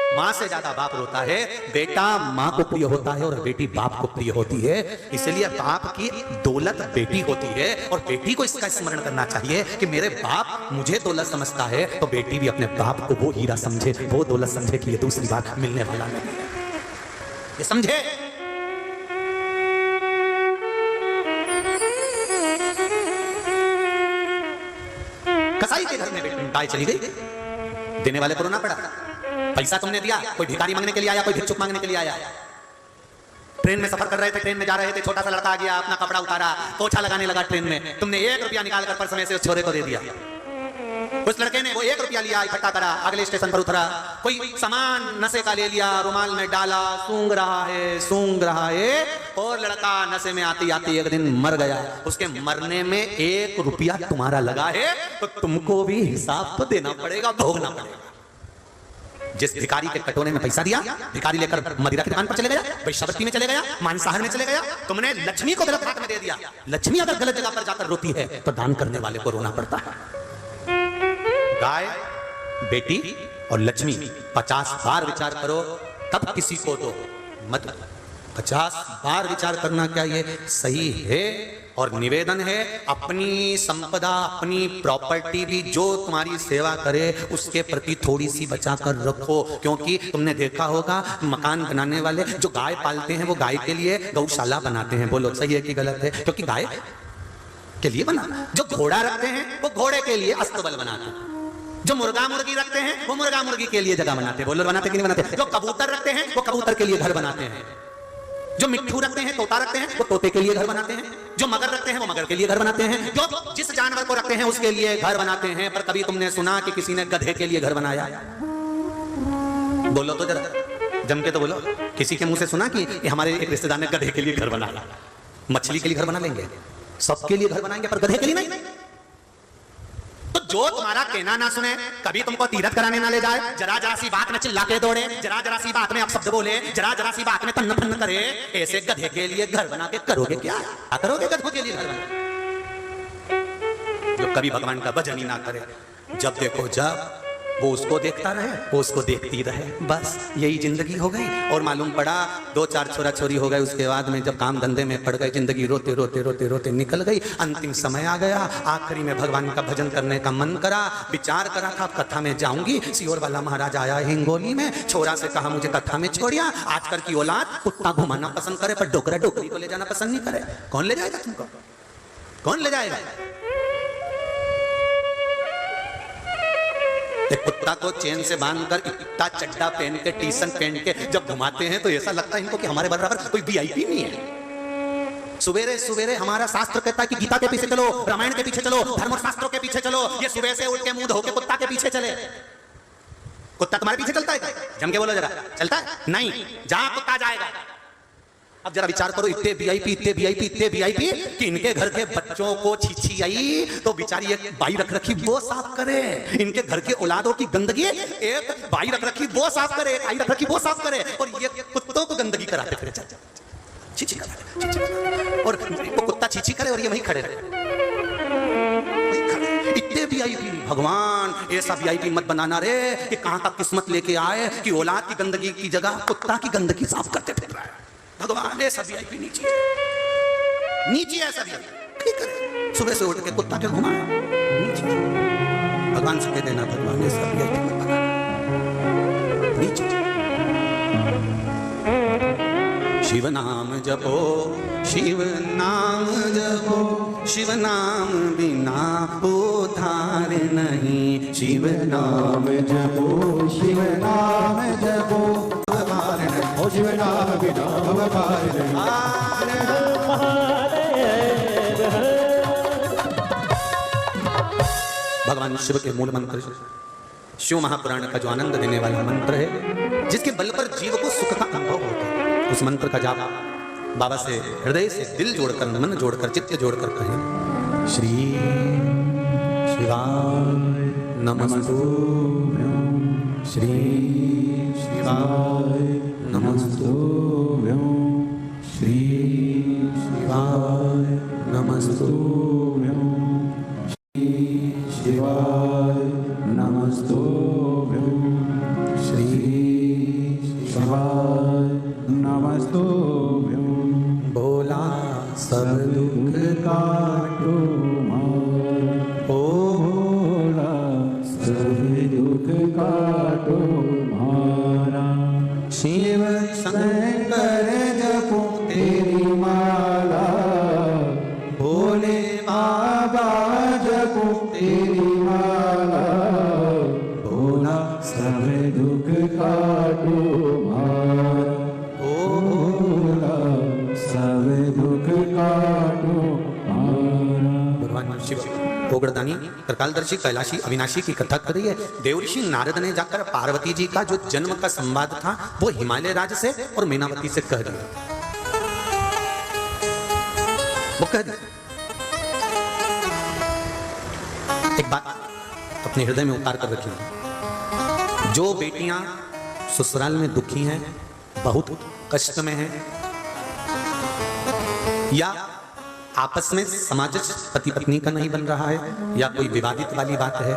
माँ से ज्यादा बाप रोता है, बेटा माँ को प्रिय होता है और बेटी बाप को प्रिय होती है। इसलिए बाप की दौलत बेटी होती है, और बेटी को इसका स्मरण करना चाहिए कि मेरे बाप मुझे दौलत समझता है तो बेटी भी अपने बाप को वो हीरा समझे, वो दौलत समझे कि ये दूसरी बार मिलने वाला नहीं है, ये समझे। कसाई के घर में बेटी गाय चली गई, देने वाले को रोना पड़ा। पैसा तुमने दिया, कोई भिखारी मांगने के लिए आया, कोई भिक्षुक मांगने के लिए आया। ट्रेन में सफर कर रहे थे, ट्रेन में जा रहे थे, छोटा सा लड़का आ गया, अपना कपड़ा उतारा, पोछा लगाने लगा ट्रेन में। तुमने 1 रुपया निकालकर पर्स में से उस छोरे को दे दिया। उस लड़के ने वो 1 रुपया लिया, इकट्ठा करा, अगले स्टेशन पर उतरा, कोई सामान नशे का ले लिया, रुमाल में डाला, सूंघ रहा है, और लड़का नशे में आती आती एक दिन मर गया। उसके मरने में 1 रुपया तुम्हारा लगा है तो तुमको भी हिसाब तो देना पड़ेगा, भोगना पड़ेगा। जिस भिखारी के कटोरे में पैसा दिया, भिखारी लेकर मदिरा की दुकान पर चले गया, वैश्यावृत्ति में चले गया, मांसाहार में चले गया, तुमने लक्ष्मी को गलत हाथ में दे दिया। लक्ष्मी अगर गलत जगह पर जाकर रोती है तो दान करने वाले को रोना पड़ता है। गाय, बेटी और लक्ष्मी 50 बार विचार करो तब किसी को दो, मत 50 बार विचार करना क्या ये सही है। और निवेदन है, अपनी संपदा, अपनी प्रॉपर्टी भी जो तुम्हारी सेवा करे उसके प्रति थोड़ी सी बचा कर रखो। क्योंकि तुमने देखा होगा मकान बनाने वाले जो गाय पालते हैं वो गाय के लिए गौशाला बनाते हैं। बोलो सही है कि गलत है? क्योंकि गाय के लिए बनाना। जो घोड़ा रखते हैं वो घोड़े के लिए अस्तबल बनाते हैं। जो मुर्गा मुर्गी रखते हैं वो मुर्गा मुर्गी के लिए जगह बनाते हैं। बोलो बनाते कि नहीं बनाते? जो कबूतर रखते हैं वो कबूतर के लिए घर बनाते हैं। जो मिट्ठू रखते हैं, तोता रखते हैं, वो तोते के लिए घर बनाते हैं। जो मगर रखते हैं वो मगर के लिए घर बनाते हैं। जो जिस जानवर को रखते हैं उसके लिए घर बनाते हैं। पर कभी तुमने सुना कि किसी ने गधे के लिए घर बनाया? बोलो तो जरा जम के तो बोलो। किसी के मुंह से सुना कि हमारे एक रिश्तेदार ने गधे के लिए घर बनाया? मछली के लिए घर बना लेंगे, सबके लिए घर बनाएंगे, पर गधे के लिए नहीं। तो जो तुम्हारा कहना ना सुने, कभी तुमको तीरथ कराने ना ले जाए, जरा जरा सी बात में चिल्ला के दौड़े, जरा जरा सी बात में अपशब्द बोले, जरा जरा सी बात में तन्न फन्न करे, ऐसे गधे के लिए घर बना के करोगे क्या? करोगे गधों के लिए घर बना? जो कभी भगवान का भजन ही ना करे, जब देखो जब वो उसको देखता रहे, वो उसको देखती रहे, बस यही जिंदगी हो गई। और मालूम पड़ा 2-4 छोरा छोरी हो गए, उसके बाद में जब काम धंधे में पड़ गए, जिंदगी रोते रोते रोते रोते निकल गई। अंतिम समय आ गया, आखिरी में भगवान का भजन करने का मन करा, विचार करा था कथा में जाऊंगी। सियोर वाला महाराज आया हिंगोली में, छोरा से कहा मुझे कथा में छोड़िया। आजकल की औलाद कुत्ता घुमाना पसंद करे पर डोकरा डोकरी को ले जाना पसंद नहीं करे। कौन ले जाएगा तुमको? कौन ले जाएगा? एक कुत्ता को चेन से बांधकर इतना चड्डा पहन के, टी शर्ट पहन के जब घुमाते हैं तो ऐसा लगता है इनको कि हमारे बराबर कोई वीआईपी नहीं है। सुबेरे सुबेरे हमारा शास्त्र कहता है कि गीता के पीछे चलो, रामायण के पीछे चलो, धर्मशास्त्रों के पीछे चलो। ये सुबह से उठ के मुंह धो के कुत्ता के पीछे चले। कुत्ता तुम्हारे पीछे चलता है क्या? जम के बोलो जरा, चलता है? नहीं, जहां कुत्ता जाएगा। अब जरा विचार करो, इतने वीआईपी कि इनके घर के बच्चों को छीछी आई तो बेचारी एक बाई रख रखी वो साफ करे। इनके घर के औलादों की गंदगी एक बाई रख रखी वो साफ करे, एक आई रख रखी वो साफ करे, और ये कुत्तों को गंदगी कराते फिरे, छीछी कराते, और वो कुत्ता छीछी करे और ये वहीं खड़े रहे। इतने वीआईपी, भगवान ऐसा वीआईपी मत बनाना रे कि कहां का किस्मत लेके आए कि औलाद की गंदगी की जगह कुत्ता की गंदगी साफ करते फिर रहा है। भगवान ऐसा वीआईपी नीचे ऐसा वीआईपी सुबह से उठ के कुत्ता के घुमाया नीचे। भगवान से कह देना, भगवान ऐसा वीआईपी मत बना नीचे। शिव नाम जपो, शिव नाम जपो, शिव नाम बिना उद्धार नहीं, शिव नाम जपो शिव नाम जपो ओ शिव नाम बिना भवपार नहीं। भगवान शिव के मूल मंत्र शिव महापुराण का जो आनंद देने वाला मंत्र है, जिसके बल पर जीव को सुख का अनुभव होता है, उस मंत्र का जाप बाबा से हृदय से दिल जोड़कर, मन जोड़कर, चित्त जोड़कर कहें। श्री शिवाय नमस्तुभ्यं, श्री शिवाय नमस्तुभ्यं, श्री शिवाय नमस्तुभ्यं, श्री शिवाय नमस्तुभ्यं, श्री शिवाय नमस्तुभ्यं। भोला सब दुख काटो मार, ओ भोला सब दुख काटो मारा। शिव शंकर जपो तेरी माला, भोले बाबा जपो तेरी माला, भोला सब दुख काटो मारा, ओ भोला सब दुख काटो मारा। भगवान शिव ओगड़दानी त्रिकालदर्शी कैलाशी अविनाशी की कथा कर रही है। देवऋषि नारद ने जाकर पार्वती जी का जो जन्म का संवाद था वो हिमालय राज्य से और मीनावती से कह दिया। वो कह दिया। एक बात अपने हृदय में उतार कर रखिए, जो बेटियां ससुराल में दुखी हैं, बहुत कष्ट में हैं, या आपस में सामाजिक पति पत्नी का नहीं बन रहा है, या कोई विवादित वाली बात है,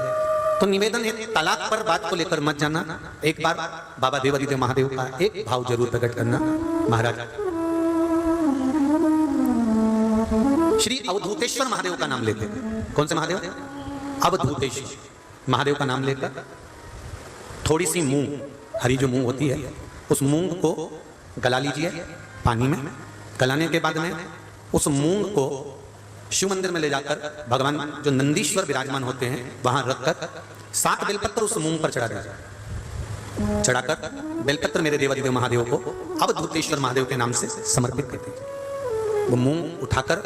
तो निवेदन है तलाक पर बात को लेकर मत जाना। एक बार बाबा देवादिदेव महादेव का एक भाव जरूर प्रकट करना। महाराज श्री अवधूतेश्वर महादेव का नाम लेते। कौन से महादेव? अवधूतेश्वर महादेव का नाम लेकर थोड़ी सी मूंग, हरी जो मूंग होती है, उस मूंग को गला लीजिए पानी में। गलाने के बाद में उस मूंग को शिव मंदिर में ले जाकर भगवान जो नंदीश्वर विराजमान होते हैं वहां रखकर 7 बेलपत्र उस मूंग पर चढ़ा दीजिए। चढ़ाकर बेलपत्र मेरे देवादिदेव महादेव को अवधूतेश्वर महादेव के नाम से समर्पित कर दीजिए। वो मूंग उठाकर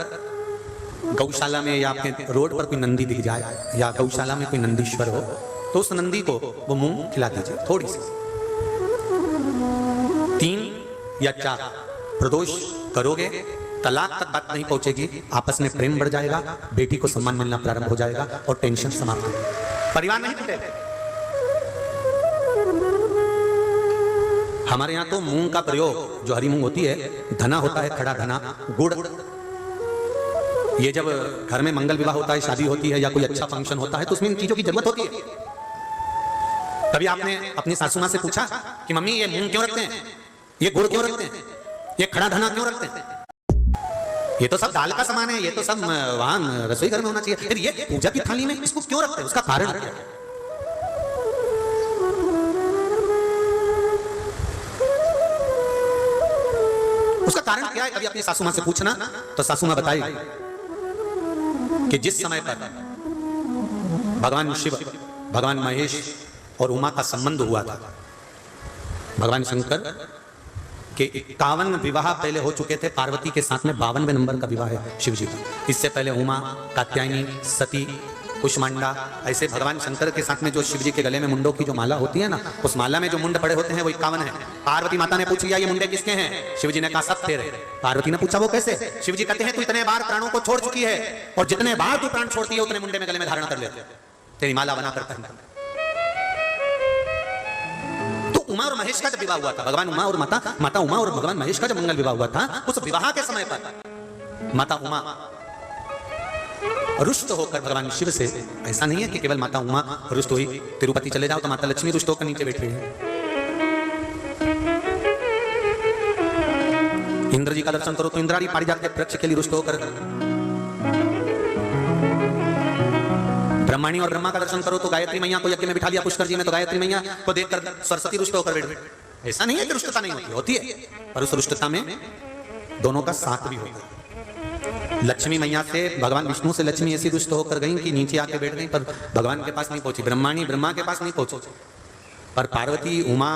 गौशाला में या आपके रोड पर कोई नंदी दिख जाए या गौशाला में कोई नंदीश्वर हो तो उस नंदी को वो मूंग खिला दीजिए थोड़ी सी। 3 या 4 प्रदोष करोगे, तलाक तक बात नहीं पहुंचेगी, आपस में प्रेम बढ़ जाएगा, बेटी को सम्मान मिलना प्रारंभ हो जाएगा और टेंशन समाप्त हो जाएगा, परिवार नहीं टूटेगा। हमारे यहाँ तो मूंग का प्रयोग, जो हरी मूंग होती है, धना होता है, खड़ा धना, गुड़, ये जब घर में मंगल विवाह होता है, शादी होती है या कोई अच्छा फंक्शन होता है तो उसमें इन चीजों की जरूरत होती है। कभी आपने अपनी सासू मां से पूछा कि मम्मी ये मूंग क्यों रखते हैं, ये गुड़ क्यों रखते हैं, ये खड़ा धना क्यों रखते हैं? ये तो सब दाल का सामान है, ये तो सब वहां रसोई घर में होना चाहिए, फिर ये पूजा की थाली में इसको क्यों रखते हैं? उसका कारण क्या है? उसका कारण क्या है? कभी अपनी सासू मां से पूछना तो सासू मां बताएगी कि जिस समय पर भगवान शिव, भगवान महेश और उमा का संबंध हुआ था, भगवान शंकर के 51 विवाह पहले हो चुके थे, पार्वती के साथ में 52वें नंबर का विवाह है शिव जी का। इससे पहले उमा, कात्यायनी, सती, कुष्मांडा, ऐसे भगवान शंकर के साथ में जो शिव जी के गले में मुंडों की जो माला होती है ना, उस माला में जो मुंड पड़े होते हैं वो 51 है। पार्वती माता ने पूछ लिया ये मुंडे किसके हैं? शिव जी ने कहा सब तेरे। पार्वती ने पूछा वो कैसे? शिव जी कहते हैं तू इतने बार प्राणों को छोड़ चुकी है और जितने बार तू प्राण छोड़ती है उतने मुंडे में गले में धारण कर लेते, तेरी माला बनाकर पहनता। उमा और महेश का जब विवाह हुआ था, भगवान उमा और माता उमा और भगवान महेश का जब मंगल विवाह हुआ था, उस विवाह के समय पर माता उमा रुष्ट होकर भगवान शिव से, ऐसा नहीं है कि केवल माता उमा रुष्ट हुई, तिरुपति चले जाओ तो माता लक्ष्मी रुष्ट होकर नीचे बैठी है। इंद्र जी का दर्शन करो तो इंद्राणी पारिजात के वृक्ष के लिए रुष्ट होकर, ब्रह्माणी और ब्रह्मा का दर्शन करो तो गायत्री मैया को यज्ञ में बिठा लिया पुष्कर जी में, तो गायत्री मैया को देखकर सरस्वती रुष्ट होकर बैठ गई। ऐसा नहीं है कि रुष्टता नहीं होती, होती है, पर उस रुष्टता में दोनों का साथ भी होता है। लक्ष्मी मैया से, भगवान विष्णु से लक्ष्मी ऐसी दुष्ट होकर गई कि नीचे आके बैठ गई, पर भगवान के पास नहीं पहुंची। ब्रह्माणी ब्रह्मा के पास नहीं पहुंची, पर पार्वती उमा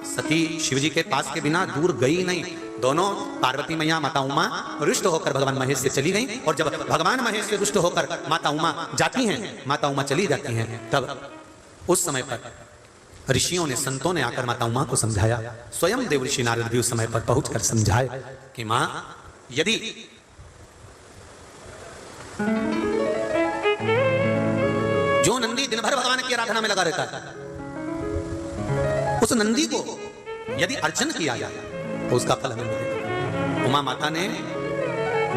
सती शिवजी के पास के बिना दूर गई नहीं। दोनों पार्वती मैया माता उमा रुष्ट होकर भगवान महेश से चली गई, और जब भगवान महेश से रुष्ट होकर माता उमा जाती हैं, माता उमा चली जाती हैं, तब उस समय पर ऋषियों ने, संतों ने आकर माता उमा को समझाया। स्वयं देव ऋषि नारद भी उस समय पर पहुंचकर समझाए कि मां, यदि जो नंदी दिन भर भगवान की आराधना में लगा रहता है, उस नंदी को यदि अर्चन किया जाए तो उसका फल हमें मिलेगा। उमा माता ने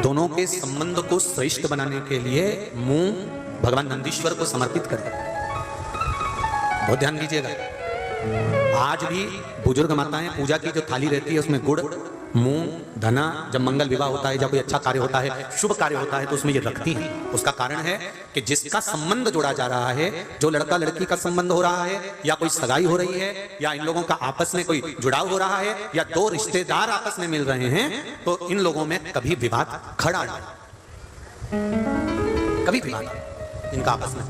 दोनों के संबंध को श्रेष्ठ बनाने के लिए मुंह भगवान नंदीश्वर को समर्पित कर दिया। बहुत ध्यान दीजिएगा, आज भी बुजुर्ग माताएं पूजा की जो थाली रहती है उसमें गुड़, मूंग, धना, जब मंगल विवाह होता है, जब कोई अच्छा कार्य होता है, शुभ कार्य होता है, तो उसमें ये रखती हैं। उसका कारण है कि जिसका संबंध जोड़ा जा रहा है, जो लड़का लड़की का संबंध हो रहा है, या कोई सगाई हो रही है, या इन लोगों का आपस में कोई जुड़ाव हो रहा है, या दो रिश्तेदार आपस में मिल रहे हैं, तो इन लोगों में कभी विवाद खड़ा नहीं, कभी विवाद इनका आपस में।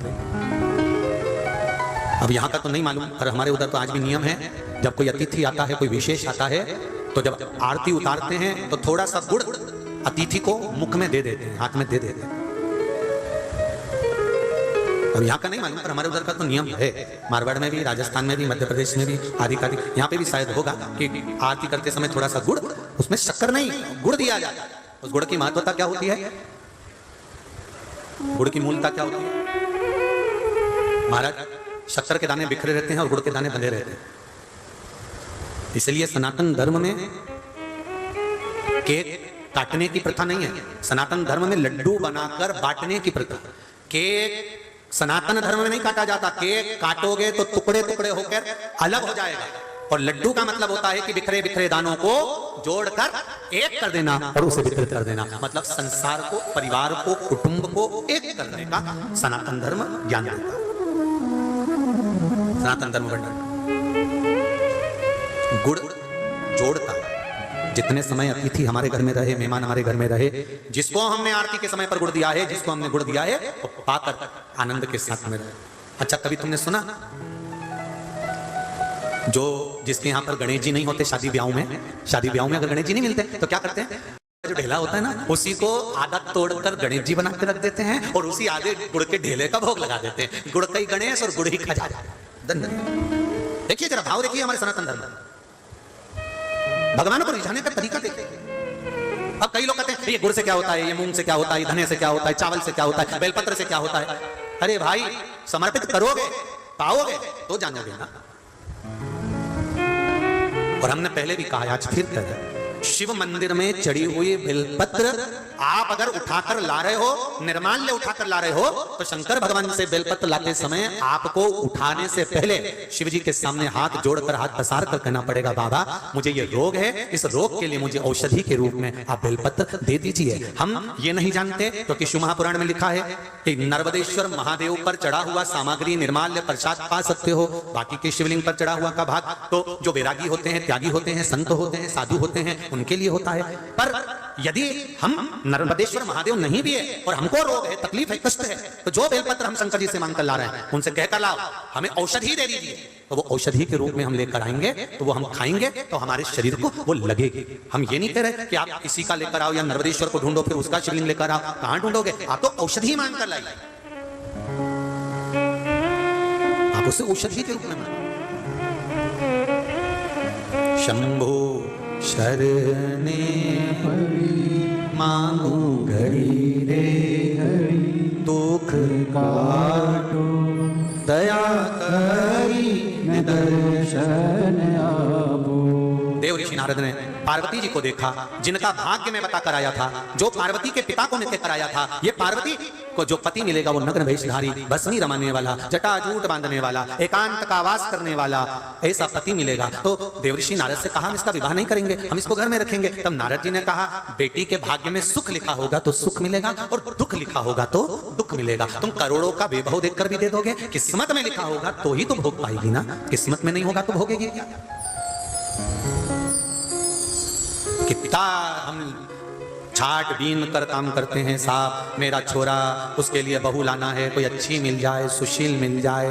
अब यहाँ का तो नहीं मालूम, पर हमारे उधर तो आज भी नियम है, जब कोई अतिथि आता है, कोई विशेष आता है, तो जब आरती उतारते हैं तो थोड़ा सा गुड़ अतिथि को मुख में दे देते हैं, हाथ में दे देते हैं। अब यहाँ का नहीं मालूम, पर हमारे उधर का तो नियम है। मारवाड़ में भी, राजस्थान में भी, मध्य प्रदेश में भी, आदि का यहाँ पे भी शायद होगा कि आरती करते समय थोड़ा सा गुड़, उसमें शक्कर नहीं, गुड़ दिया जाता है। उस गुड़ की महत्वता क्या होती है, गुड़ की मूलता क्या होती है? महाराज, शक्कर के दाने बिखरे रहते हैं और गुड़ के दाने बंधे रहते हैं। इसलिए सनातन धर्म में केक काटने की प्रथा नहीं है। सनातन धर्म में लड्डू बनाकर बांटने की प्रथा। केक सनातन धर्म में नहीं काटा जाता। केक काटोगे तो टुकड़े टुकड़े होकर अलग हो जाएगा, और लड्डू का मतलब होता है कि बिखरे बिखरे दानों को जोड़कर एक कर देना और उसे वितरित कर देना। मतलब संसार को, परिवार को, कुटुंब को एक करने का सनातन धर्म ज्ञान देता है। सनातन धर्म भंडार गुड़ जोड़ता। जितने समय अतिथि हमारे घर में रहे, मेहमान हमारे घर में रहे, जिसको हमने आरती के समय पर गुड़ दिया है, जिसको हमने गुड़ दिया है, वो पाकर आनंद के साथ में रहे। अच्छा, कभी तुमने सुना जो जिसके यहाँ पर गणेश जी नहीं होते शादी ब्याह में अगर गणेश जी नहीं मिलते तो क्या करते हैं, जो ढेला होता है ना, उसी को आधा तोड़कर गणेश जी बना के रख देते हैं, और उसी आधे गुड़ के ढेले का भोग लगा देते हैं। गुड़ का ही गणेश और गुड़ ही खजाना। देखिए जरा भाव देखिए हमारे सनातन धर्म, भगवान को रिझाने का तरीका देखिए। अब कई लोग कहते हैं ये गुड़ से क्या होता है, ये मूंग से क्या होता है, धने से क्या होता है, चावल से क्या होता है, बेलपत्र से क्या होता है। अरे भाई, समर्पित करोगे, पाओगे तो जानोगे ना। और हमने पहले भी कहा, आज फिर कह रहे, शिव मंदिर में चढ़ी हुई बेलपत्र आप अगर उठाकर ला रहे हो, निर्माल्य उठाकर ला रहे हो, तो शंकर भगवान से बेलपत्र लाते समय आपको उठाने से पहले शिव जी के सामने हाथ जोड़कर, हाथ पसार कर कहना पड़ेगा, बाबा मुझे ये रोग है, इस रोग के लिए मुझे औषधि के रूप में आप बेलपत्र दे दीजिए। हम ये नहीं जानते क्योंकि शिव महापुराण में लिखा है कि नर्मदेश्वर महादेव पर चढ़ा हुआ सामग्री निर्माल्य प्रसाद पा सकते हो, बाकी के शिवलिंग पर चढ़ा हुआ का भाग तो जो वैरागी होते हैं, त्यागी होते हैं, संत होते हैं, साधु होते हैं, उनके लिए होता है। पर यदि हम नर्मदेश्वर महादेव नहीं भी है और हमको रोग है, तकलीफ है, कष्ट है, तो जो बेलपत्र हम शंकर जी से मांग कर ला रहे हैं, उनसे कहकर लाओ, हमें औषधि दे दीजिए। तो वो औषधि के रूप में हम लेकर आएंगे, तो वो हम खाएंगे तो हमारे शरीर को वो लगेगी। हम ये नहीं कह रहे कि आप किसी का लेकर आओ या नर्मदेश्वर को ढूंढो फिर उसका शिवलिंग लेकर आओ। कहां ढूंढोगे? आप तो औषधि मांग कर लाइए, आप उसे औषधि के रूप में मांगो। शंभो शरणे मांगू घड़ी रे घड़ी, दुख काटो दया करी दर्शन आबो। देव ऋषि नारद ने पार्वती जी को देखा, जिनका भाग्य में बता कर आया था, जो पार्वती के पिता को नित्य कराया था। ये पार्वती को जो पति मिलेगा वो नग्न वेशधारी, भस्मी रमाने वाला, जटाजूट बांधने वाला, एकांत का वास करने वाला, ऐसा पति मिलेगा। तो देवऋषि नारद से कहा हम इसका विवाह नहीं करेंगे, हम इसको घर में रखेंगे। तब नारद जी ने कहा बेटी के भाग्य में सुख लिखा होगा तो सुख मिलेगा, और दुख लिखा होगा तो दुख मिलेगा। तुम करोड़ों का वैभव देखकर भी दे दोगे, किस्मत में लिखा होगा तो ही तो भोग पाएगी ना, किस्मत में नहीं होगा तो भोगेगी क्या? कितना हम छाट बीन कर काम करते हैं साहब, मेरा छोरा, उसके लिए बहू लाना है, कोई अच्छी मिल जाए, सुशील मिल जाए,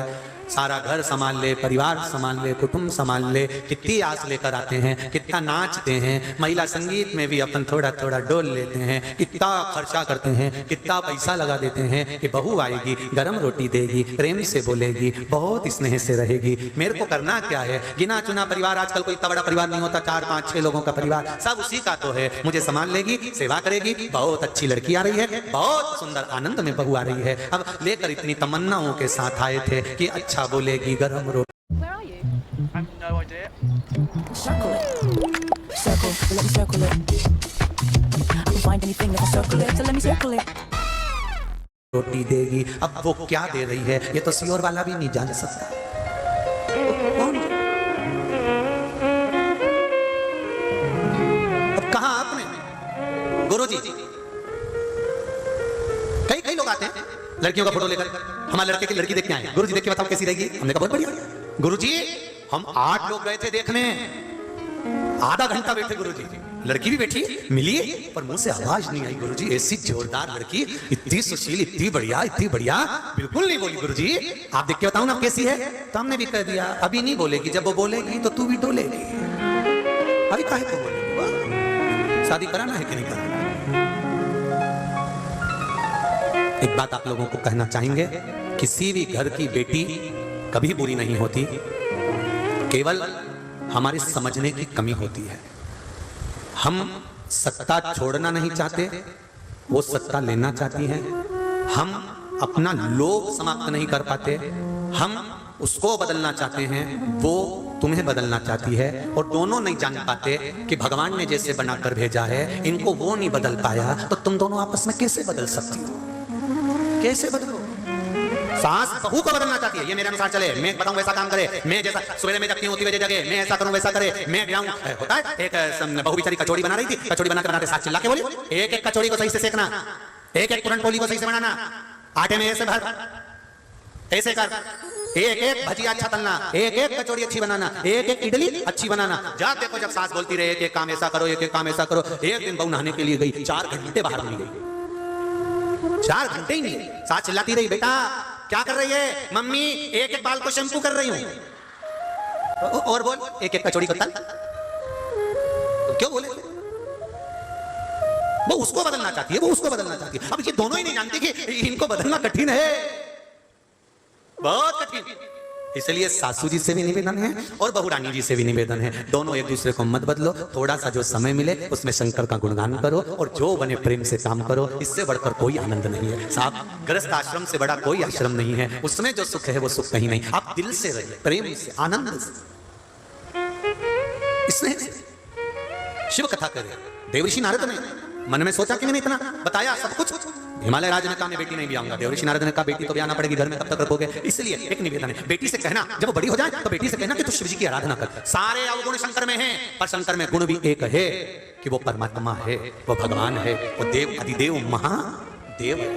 सारा घर संभाल ले, परिवार संभाल ले, कुटुंब संभाल ले। कितनी आस लेकर आते हैं, कितना नाचते हैं, महिला संगीत में भी अपन थोड़ा थोड़ा डोल लेते हैं, कितना खर्चा करते हैं, कितना पैसा लगा देते हैं कि बहू आएगी, गरम रोटी देगी, प्रेम से बोलेगी, बहुत स्नेह से रहेगी। मेरे को करना क्या है, गिना चुना परिवार, आजकल कोई इतना बड़ा परिवार नहीं होता, 4 5 6 लोगों का परिवार, सब उसी का तो है। मुझे संभाल लेगी, सेवा करेगी, बहुत अच्छी लड़की आ रही है, बहुत सुंदर आनंद में बहू आ रही है। अब लेकर इतनी तमन्नाओं के साथ आए थे कि अच्छा बोलेगी, गरम रोटी। Where are you? I have no idea. Circle it. Circle, let me circle it. I can find anything if I circle it, so let me circle it. रोटी देगी। अब वो क्या दे रही है ये तो सियोर वाला भी नहीं जान सकता। अब कहा आपने गुरुजी, कई लोग आते हैं लड़कियों का फोटो लेकर, हमारे लड़के की लड़की देखने आए, गुरुजी देख के बताओ कैसी रहेगी। हमने कहा बहुत बढ़िया। गुरुजी हम 8 लोग गए थे देखने, आधा घंटा बैठे गुरुजी, लड़की भी बैठी मिली पर मुंह से आवाज नहीं आई। गुरुजी ऐसी जोरदार लड़की, इतनी सुशील, इतनी बढ़िया, बिल्कुल नहीं बोली। गुरुजी आप देख के बताओ ना कैसी है। तो हमने भी कह दिया अभी नहीं बोलेगी, जब वो बोलेगी तो तू भी डोलेगी। अभी काहे को बोलेगी, शादी कराना है कि नहीं कराना। एक बात आप लोगों को कहना चाहेंगे, किसी भी घर की बेटी कभी बुरी नहीं होती, केवल हमारे समझने की कमी होती है। हम सत्ता छोड़ना नहीं चाहते, वो सत्ता लेना चाहती है। हम अपना लोभ समाप्त नहीं कर पाते, हम उसको बदलना चाहते हैं, वो तुम्हें बदलना चाहती है। और दोनों नहीं जान पाते कि भगवान ने जैसे बनाकर भेजा है, इनको वो नहीं बदल पाया, तो तुम दोनों आपस में कैसे बदल सकती हो, कैसे बदलो। सास बहू को बदलना चाहती है, ये मेरे अनुसार चले, मैं बताऊं वैसा काम करे, मैं जैसा सुबह में जगती हूं उसी वजह जगे, मैं ऐसा करूं वैसा करे, मैं गिराऊं। होता है एक बहू बेचारी कचौड़ी बना रही थी, कचौड़ी बनाते साथ चिल्ला के बोली, एक कचौड़ी को सही से सेकना, एक पूरन पोली को सही से बनाना, आटे में ऐसे भर, ऐसे कर, एक भजिया अच्छा तलना, एक कचौड़ी अच्छी बनाना, एक इडली अच्छी बनाना। जब देखो जब सास बोलती रहे एक काम ऐसा करो, एक काम ऐसा करो। एक दिन बहू नहाने के लिए गई, 4 घंटे बाहर नहीं गई, 4 घंटे ही नहीं। सास चिल्लाती रही, बेटा क्या कर रही है? मम्मी एक बाल को शैम्पू कर रही हूं। और बोल, एक कचौड़ी को तल। तो क्यों बोले? वो उसको बदलना चाहती है, वो उसको बदलना चाहती है। अब ये दोनों ही नहीं जानते कि इनको बदलना कठिन है, बहुत कठिन। इसलिए सासू जी से भी निवेदन है और बहू रानी जी से भी निवेदन है, दोनों एक दूसरे को मत बदलो। थोड़ा सा जो समय मिले उसमें शंकर का गुणगान करो और जो बने प्रेम से काम करो। इससे बढ़कर कोई आनंद नहीं है साहब। गृहस्थ आश्रम से बड़ा कोई आश्रम नहीं है, उसमें जो सुख है वो सुख कहीं नहीं। आप दिल से रहिए, प्रेम से, आनंद से, स्नेह से। शिव कथा करे, देवर्षि नारद ने मन में सोचा कि मैंने इतना बताया सब कुछ। हिमालय राज ने कहा मैं बेटी नहीं भी आऊंगा। देवर्षि नारद ने कहा बेटी तो भी आना पड़ेगी, घर में कब तक रखोगे। इसलिए एक निवेदन है, बेटी से कहना जब वो बड़ी हो जाए तो बेटी से कहना कि तू शिव जी की आराधना कर। सारे अवगुण शंकर में हैं, पर शंकर में गुण भी एक है कि वो परमात्मा है, वो भगवान है, वो देव अधिदेव महादेव है,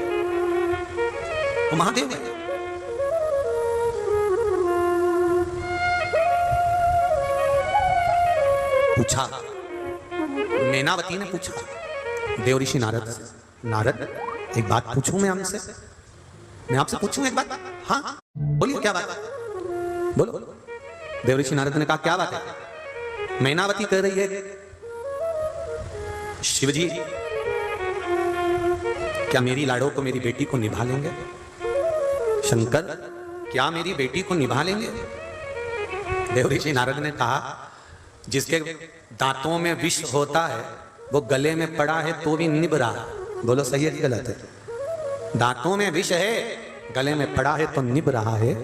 वो महादेव है। पूछा, नैनावती ने पूछा देवर्षि नारद से, नारद एक बात पूछूं मैं हमसे, मैं आपसे पूछूं एक बात? हाँ बोलिए, क्या बात? बोलो। देवर्षि नारद ने कहा क्या बात है? नैनावती कह रही है शिवजी क्या मेरी लाड़ों को, मेरी बेटी को निभा लेंगे? शंकर क्या मेरी बेटी को निभा लेंगे? देवर्षि नारद ने कहा जिसके दांतों में विष होता है वो गले में पड़ा है तो भी निभ रहा। बोलो सही है कि गलत है? दांतों में विष है, गले में पड़ा है तो निभ रहा है।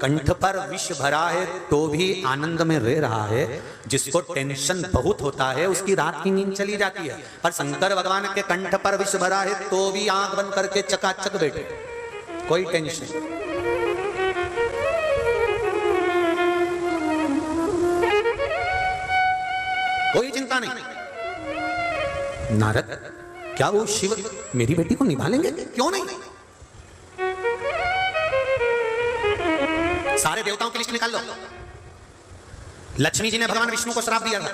कंठ पर विष भरा है तो भी आनंद में रह रहा है। जिसको टेंशन बहुत होता है उसकी रात की नींद चली जाती है, पर शंकर भगवान के कंठ पर विष भरा है तो भी आंख बंद करके चकाचक बैठे, कोई टेंशन। कोई चिंता नहीं। नारद क्या वो शिव मेरी बेटी को निभा लेंगे? क्यों नहीं? सारे देवताओं की लिस्ट निकाल लो। लक्ष्मी जी ने भगवान विष्णु को श्राप दिया था,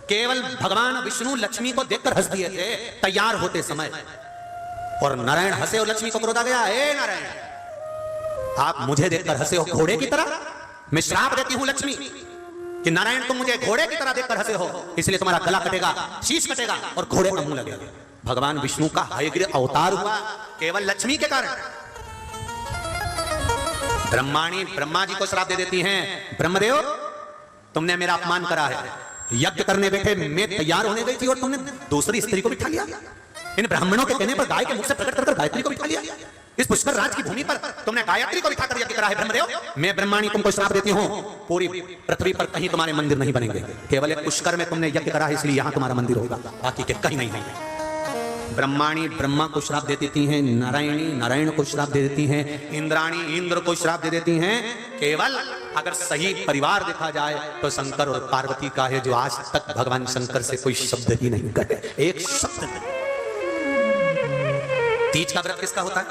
केवल भगवान विष्णु लक्ष्मी को देखकर हंस दिए थे तैयार होते समय, और नारायण हंसे और लक्ष्मी को क्रोध आ गया, हे नारायण आप मुझे देखकर हंसे हो घोड़े की तरह, मैं श्राप देती हूं लक्ष्मी कि नारायण तुम मुझे घोड़े की तरह देखकर हंसे हो, इसलिए तुम्हारा गला कटेगा, शीश कटेगा और घोड़े का मुंह लगेगा। भगवान विष्णु का हयग्रीव अवतार हुआ केवल लक्ष्मी के कारण। ब्रह्माणी ब्रह्मा जी को श्राप दे देती हैं, ब्रह्मदेव तुमने मेरा अपमान करा है, यज्ञ करने बैठे मैं तैयार होने गई थी और तुमने दूसरी स्त्री को बिठा लिया, इन ब्राह्मणों के कहने पर गाय के मुख से प्रकट कर गायत्री को बिठा लिया, इस पुष्कर राज की भूमि पर तुमने गायत्री को बिठाकर यज्ञ करा है ब्रह्मदेव। मैं ब्रह्माणी तुमको श्राप देती हूं, पूरी पृथ्वी पर कहीं तुम्हारे मंदिर नहीं बनेंगे, केवल एक पुष्कर में तुमने यज्ञ करा है इसलिए यहां तुम्हारा मंदिर होगा, बाकी के कहीं नहीं है। ब्रह्माणी ब्रह्मा को श्राप दे देती हैं, नारायणी नारायण को श्राप दे देती हैं, इंद्राणी इंद्र को श्राप दे देती हैं। केवल अगर सही परिवार देखा जाए तो शंकर और पार्वती का है, जो आज तक भगवान शंकर से कोई शब्द ही नहीं कहे, एक शब्द नहीं। तीज का व्रत किसका होता है?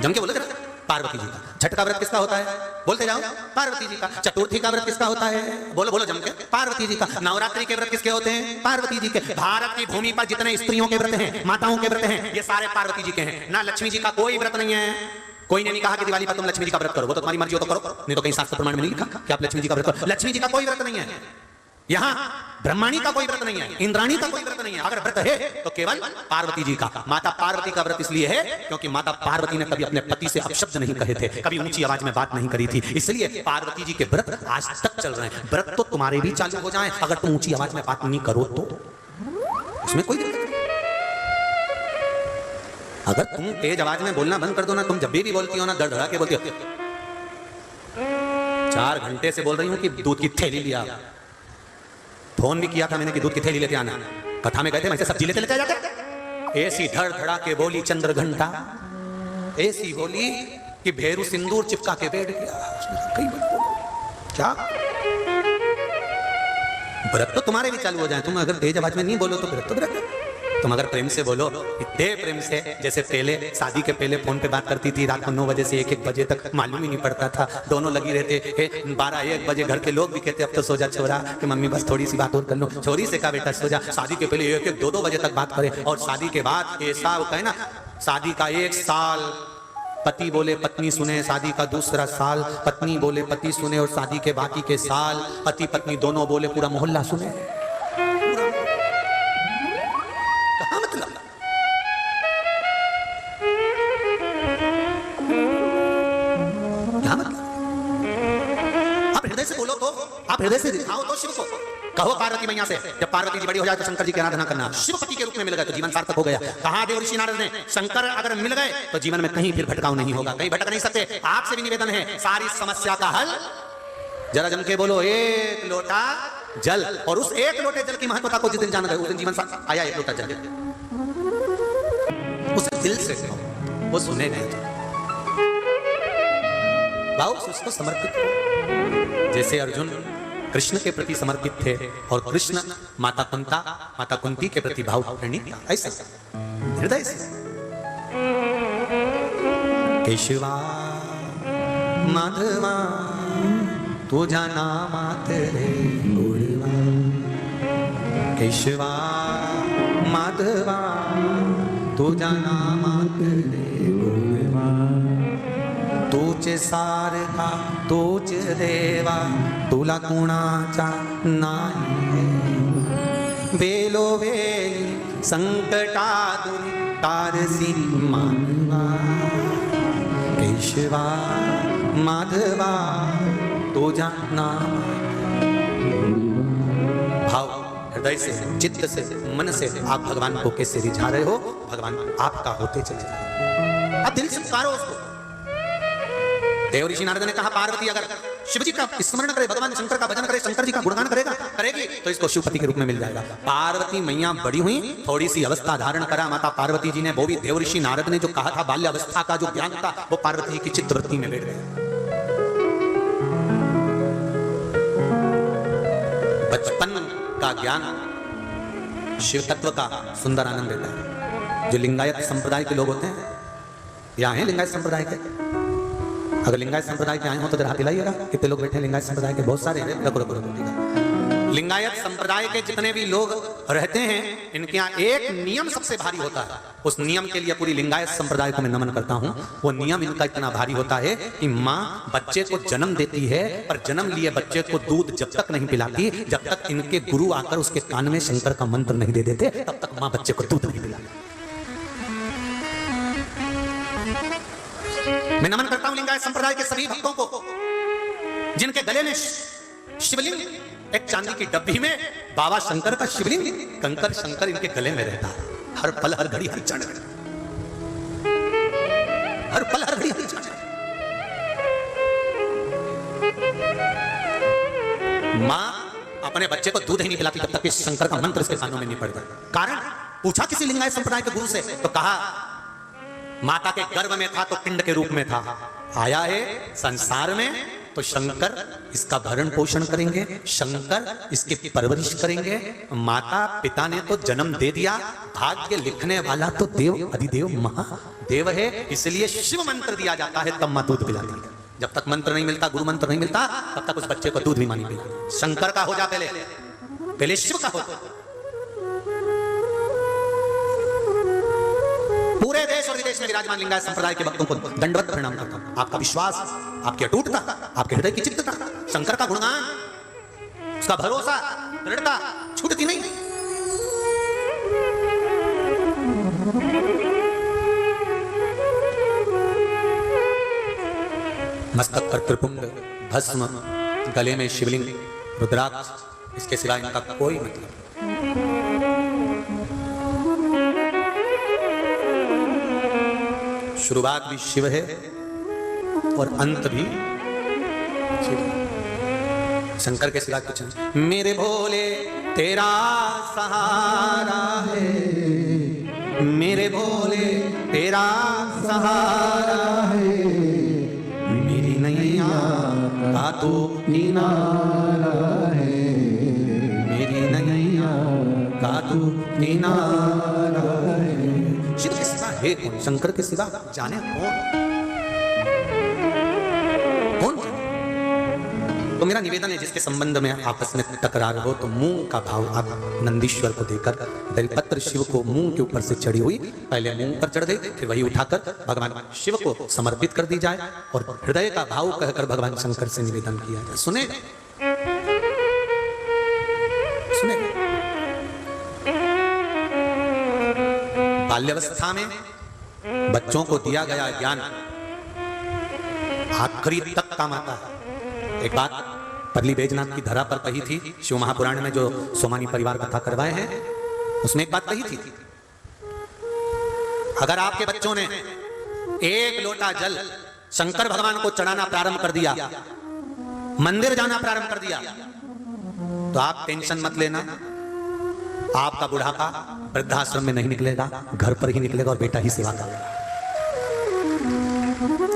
जम के बोलो जरा, पार्वती जी का। छठ का व्रत किसका होता है? बोलते जाओ, पार्वती जी का। चतुर्थी का व्रत किसका होता है? बोलो बोलो जम के, पार्वती जी का। नवरात्रि के व्रत किसके होते हैं? पार्वती जी के। भारत की भूमि पर जितने स्त्रियों के व्रत हैं, माताओं के व्रत हैं, ये सारे पार्वती जी के हैं। ना लक्ष्मी जी का कोई व्रत नहीं है। कोई ने नहीं कहा कि दिवाली पर तुम लक्ष्मी जी का व्रत करो, वो तो तुम्हारी मर्जी हो तो करो, नहीं तो कहीं शास्त्र प्रमाण में नहीं लिखा कि आप लक्ष्मी जी का व्रत करो। लक्ष्मी जी का कोई व्रत नहीं है, यहाँ ब्रह्माणी का कोई व्रत नहीं है, इंद्राणी का कोई व्रत नहीं है। अगर व्रत है तो केवल पार्वती जी का। माता पार्वती का व्रत इसलिए है क्योंकि माता पार्वती ने कभी अपने पति से अपशब्द नहीं कहे थे, कभी ऊंची आवाज में बात नहीं करी थी, इसलिए पार्वती जी के व्रत आज तक चल रहे हैं। व्रत तो तुम्हारे भी चालू हो जाए, अगर तुम ऊंची आवाज में बात नहीं करो तो उसमें कोई दिक्कत नहीं। अगर तुम तेज आवाज में बोलना बंद कर दो ना, तुम जब भी बोलती हो ना डर डरा के बोलती हो। 4 घंटे से बोल रही हूं कि दूध की थैली लिया, फोन भी किया था मैंने कि दूध की थैली लेते आना, कथा में गए थे वैसे सब्जी लेते लेते जाते। ऐसी धड़ धड़ा के बोली चंद्र घंटा, ऐसी बोली कि भेरू सिंदूर चिपका के बैठ गया। क्या व्रत तो तुम्हारे भी चालू हो जाए, तुम अगर तेज आवाज में नहीं बोलो तो व्रत तो व्रत है। तुम अगर प्रेम से बोलो, इतने प्रेम से, जैसे पहले शादी के पहले फोन पे बात करती थी, रात को 9 बजे से 1-1 बजे तक मालूम ही नहीं पड़ता था, दोनों लगी रहते। 12-1 बजे घर के लोग भी कहते अब तो सो जा छोरा, कि मम्मी बस थोड़ी सी बात और कर लो। छोरी से कहा बेटा सो जा। शादी के पहले 1-2 बजे तक बात करें, और शादी के बाद ऐसा होता है ना, शादी का 1 साल पति बोले पत्नी सुने, शादी का दूसरा साल पत्नी बोले पति सुने, और शादी के बाकी के साल पति पत्नी दोनों बोले पूरा मोहल्ला सुने। हृदय से बोलो तो, आप हृदय से दिखाओ तो शिव को। कहो पार्वती मैया से, जब पार्वती जी बड़ी हो जाए तो शंकर जी की आराधना करना। शिवपति के रूप में मिल गए तो जीवन सार्थक हो गया। कहा देव ऋषि नारद ने, शंकर अगर मिल गए तो जीवन में कहीं फिर भटकाव नहीं होगा, कहीं भटक नहीं सकते। आपसे भी निवेदन है, सारी समस्या का हल जरा जम के बोलो, 1 लोटा जल। और उस 1 लोटे जल की महत्वता को जिस दिन जान गए उस दिन जीवन आया। 1 लोटा जल उसे दिल से कहो, वो सुने नहीं। भाव उसको समर्पित हो, जैसे अर्जुन कृष्ण के प्रति समर्पित थे और कृष्ण माता कुंती के प्रति भाव प्रणीत, ऐसा हृदय से। केशवा माधवा तुझा नामात रे गुरुवा, केशवा माधवा तुझा नामात रे गुरुवा, तूच सारखा तूच देवा, तुला कुणाचा नाही। वेलो वेली संकटातून तारसी मानवा, केशवा माधवा तुझा नाम। भाव हृदय से, चित्त से, मन से आप भगवान को कैसे रिझा रहे हो, भगवान आपका होते चले जाए। अब दिल से पुकारो उसको। देव ऋषि नारद ने कहा पार्वती अगर शिव जी का स्मरण करे, भगवान शंकर का भजन करे, शंकर जी का गुणगान करेगी तो इसको शिवपति के रूप में मिल जाएगा। पार्वती मैया बड़ी हुई, थोड़ी सी अवस्था धारण करा माता पार्वती जी ने, वो भी देव ऋषि नारद ने जो कहा था बाल्य अवस्था का जो ज्ञान था वो पार्वती जी की चित्तवृत्ति में बैठ गया। बचपन का ज्ञान शिव तत्व का सुंदर आनंद देता है। जो लिंगायत संप्रदाय के लोग होते हैं, यहाँ है लिंगायत संप्रदाय के, अगर लिंगायत संप्रदाय के आए हो तो जरा हाथ हिलाइएगा। कितने लोग बैठे हैं लिंगायत संप्रदाय के? बहुत सारे हैं। लिंगायत संप्रदाय के जितने भी लोग रहते हैं, इनके यहाँ एक नियम सबसे भारी होता है। उस नियम के लिए पूरी लिंगायत संप्रदाय को मैं नमन करता हूं। वो नियम इनका इतना भारी होता है कि माँ बच्चे को जन्म देती है, पर जन्म लिए बच्चे को दूध जब तक नहीं पिलाती, जब तक इनके गुरु आकर उसके कान में शंकर का मंत्र नहीं दे देते, तब तक माँ बच्चे को दूध नहीं पिलाती। मैं नमन करता हूं लिंगायत संप्रदाय के सभी भक्तों को, जिनके गले में शिवलिंग, एक चांदी की डब्बी में बाबा शंकर का शिवलिंग, कंकर शंकर इनके गले में रहता है। हर पल हर घड़ी हर क्षण, हर पल हर घड़ी हर क्षण। मां अपने बच्चे को दूध ही नहीं पिलाती जब तक कि शंकर का मंत्र इसके कानों में नहीं पड़ता। कारण पूछा किसी लिंगायत संप्रदाय के गुरु से, तो कहा माता के गर्भ में था तो पिंड के रूप में था, आया है संसार में तो शंकर इसका भरण पोषण करेंगे, शंकर इसकी परवरिश करेंगे। माता पिता ने तो जन्म दे दिया, भाग्य लिखने वाला तो देव अधिदेव महादेव है, इसलिए शिव मंत्र दिया जाता है, तब मां दूध पिलाती है। जब तक मंत्र नहीं मिलता, गुरु मंत्र नहीं मिलता, तब तक उस बच्चे को दूध भी मानी पिलाती। शंकर का हो जा पहले शिव का हो। पूरे देश और विदेश में विराजमान लिंगायत संप्रदाय के भक्तों को दंडवत प्रणाम करता हूं। आपका विश्वास, आपकी अटूटता, आपके हृदय की चित्तता, शंकर का गुणगान, उसका भरोसा, दृढ़ता छूटती नहीं। मस्तक पर त्रिपुंड, भस्म, गले में शिवलिंग, रुद्राक्ष, इसके सिवा इनका कोई मतलब नहीं। शुरुआत भी शिव है और अंत भी शिव है। शंकर के सिवा कुछ नहीं। मेरे भोले तेरा सहारा है, मेरे भोले तेरा सहारा है, मेरी नैया का तू किनारा है, मेरी नैया का तू किनारा है। शिव के सिवा है कौन? शंकर के सिवा जाने कौन? तो मेरा निवेदन है, जिसके संबंध में आपस में तकरार हो तो मूंग का भाव आप नंदीश्वर को देकर, बेलपत्र शिव को मूंग के ऊपर से चढ़ी हुई पहले मूंग पर चढ़ गई, फिर वही उठाकर भगवान शिव को समर्पित कर दी जाए और हृदय का भाव कहकर भगवान शंकर से निवेदन किया जाए। सुने सुने। बाल्यावस्था में बच्चों को दिया गया ज्ञान आखिरी तक काम आता है। एक बात परली बैजनाथ की धरा पर कही थी, शिव महापुराण में जो सोमानी परिवार कथा करवाए हैं, उसमें एक बात कही थी, अगर आपके बच्चों ने एक लोटा जल शंकर भगवान को चढ़ाना प्रारंभ कर दिया, मंदिर जाना प्रारंभ कर दिया, तो आप टेंशन मत लेना, आपका बुढ़ापा वृद्धाश्रम में नहीं निकलेगा, घर पर ही निकलेगा और बेटा ही सेवा करेगा।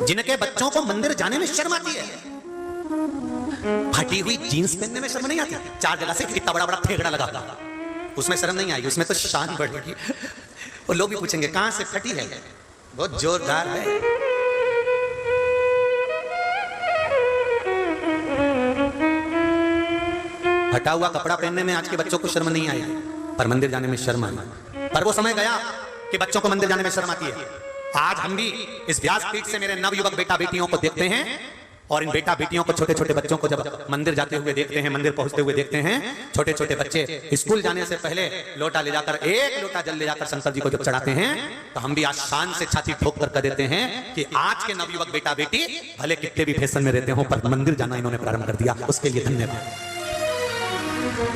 जिनके बच्चों को मंदिर जाने में शर्म आती है, फटी हुई जीन्स पहनने में शर्म नहीं आती, 4 जगह से इतना बड़ा बड़ा फेंकड़ा लगा, उसमें शर्म नहीं आएगी, उसमें तो शान बढ़ेगी। और लोग भी पूछेंगे कहां से फटी है, बहुत जोरदार है। फटा हुआ कपड़ा पहनने में आज के बच्चों को शर्म नहीं आई, पर मंदिर जाने में शर्म आई। पर वो समय गया कि बच्चों को मंदिर जाने में शर्म आती है। आज हम भी इस व्यासपीठ से मेरे नवयुवक बेटा बेटियों को देखते हैं, और इन बेटा बेटियों को, छोटे छोटे बच्चों को जब मंदिर जाते हुए देखते हैं, मंदिर पहुंचते हुए देखते हैं, छोटे छोटे बच्चे स्कूल जाने से पहले लोटा ले जाकर, 1 लोटा जल ले जाकर शंकर जी को जब चढ़ाते हैं, तो हम भी आज शान से छाती ठोक कर देते हैं कि आज के नवयुवक बेटा बेटी भले कितने भी फैशन में रहते हो, पर मंदिर जाना इन्होंने प्रारंभ कर दिया, उसके लिए धन्यवाद।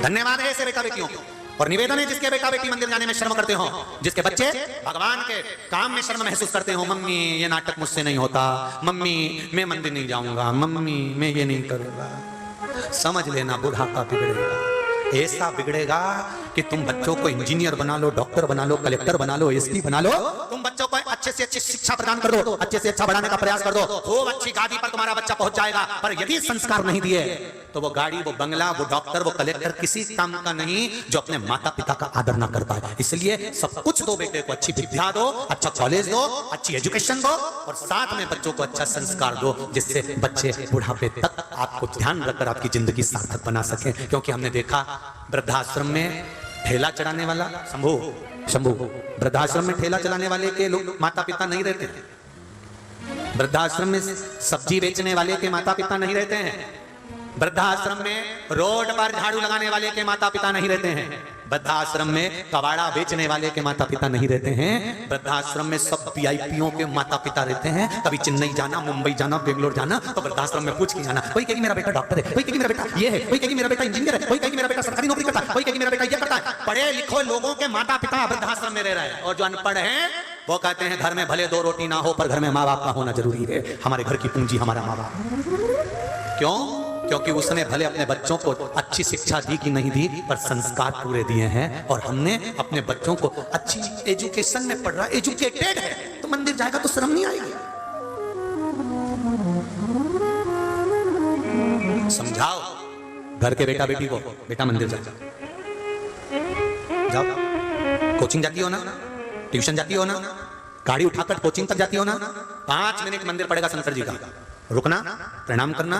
धन्यवाद है ऐसे बेटा बेटियों को। और निवेदन है, जिसके बेटा बेटी मंदिर जाने में शर्म करते हो, जिसके बच्चे भगवान के काम में शर्म महसूस करते हो, मम्मी ये नाटक मुझसे नहीं होता, मम्मी मैं मंदिर नहीं जाऊंगा, मम्मी मैं ये नहीं करूंगा, समझ लेना बुढ़ापा बिगड़ेगा, ऐसा बिगड़ेगा कि तुम बच्चों को इंजीनियर बना लो, डॉक्टर बना लो, कलेक्टर बना लो, एसपी बना लो, तुम बच्चों को अच्छे से अच्छी शिक्षा प्रदान कर दो, अच्छे से अच्छा बढ़ाने का प्रयास कर दो, खूब अच्छी गाड़ी पर तुम्हारा बच्चा पहुंच जाएगा। पर यदि संस्कार नहीं दिए तो वो गाड़ी, वो बंगला, वो डॉक्टर, वो कलेक्टर किसी काम का नहीं, जो अपने माता पिता का आदर ना कर पाए। इसलिए सब कुछ दो बेटे को, अच्छी विद्या दो, अच्छा कॉलेज दो, अच्छी एजुकेशन दो, और साथ में बच्चों को अच्छा संस्कार दो, जिससे बच्चे बुढ़ापे तक आपको ध्यान रखकर आपकी जिंदगी सार्थक बना सके। क्योंकि हमने देखा वृद्धाश्रम में ठेला चढ़ाने वाला, शंभू वृद्धाश्रम में ठेला चलाने वाले के लोग माता पिता नहीं रहते, वृद्धाश्रम में सब्जी बेचने वाले के माता पिता नहीं रहते हैं, वृद्धाश्रम में रोड पर झाड़ू लगाने वाले के माता पिता नहीं रहते हैं, वृद्धाश्रम में कबाड़ा बेचने वाले के माता पिता नहीं रहते हैं, वृद्धाश्रम में सब वीआईपीओं के माता पिता रहते हैं। कभी चेन्नई जाना, मुंबई जाना, बेंगलोर जाना तो वृद्धाश्रम में पूछ के जाना, कोई कहेगी मेरा बेटा डॉक्टर है, कोई कहेगी मेरा बेटा ये है, कोई कहेगी मेरा बेटा इंजीनियर है, कोई कहेगी मेरा बेटा सरकारी नौकरी करता है, कोई कहेगी मेरा बेटा ये करता है। पढ़े लिखो लोगों के माता पिता वृद्धाश्रम में रह रहे हैं, और जो अनपढ़ हैं वो कहते हैं घर में भले 2 रोटी ना हो पर घर में माँ बाप का होना जरूरी है। हमारे घर की पूंजी हमारा माँ बाप। क्यों? क्योंकि उसने भले अपने बच्चों को अच्छी शिक्षा दी कि नहीं दी, पर संस्कार पूरे दिए हैं। और हमने अपने बच्चों को अच्छी एजुकेशन में पढ़ रहा, एजुकेटेड है, तो मंदिर जाएगा तो शर्म नहीं आएगी। समझाओ घर के बेटा बेटी को, बेटा मंदिर जाओ, कोचिंग जाती हो ना, ट्यूशन जाती हो ना, गाड़ी उठाकर कोचिंग तक जाती हो ना, 5 मिनट मंदिर पड़ेगा शंकर जी का, रुकना, प्रणाम करना,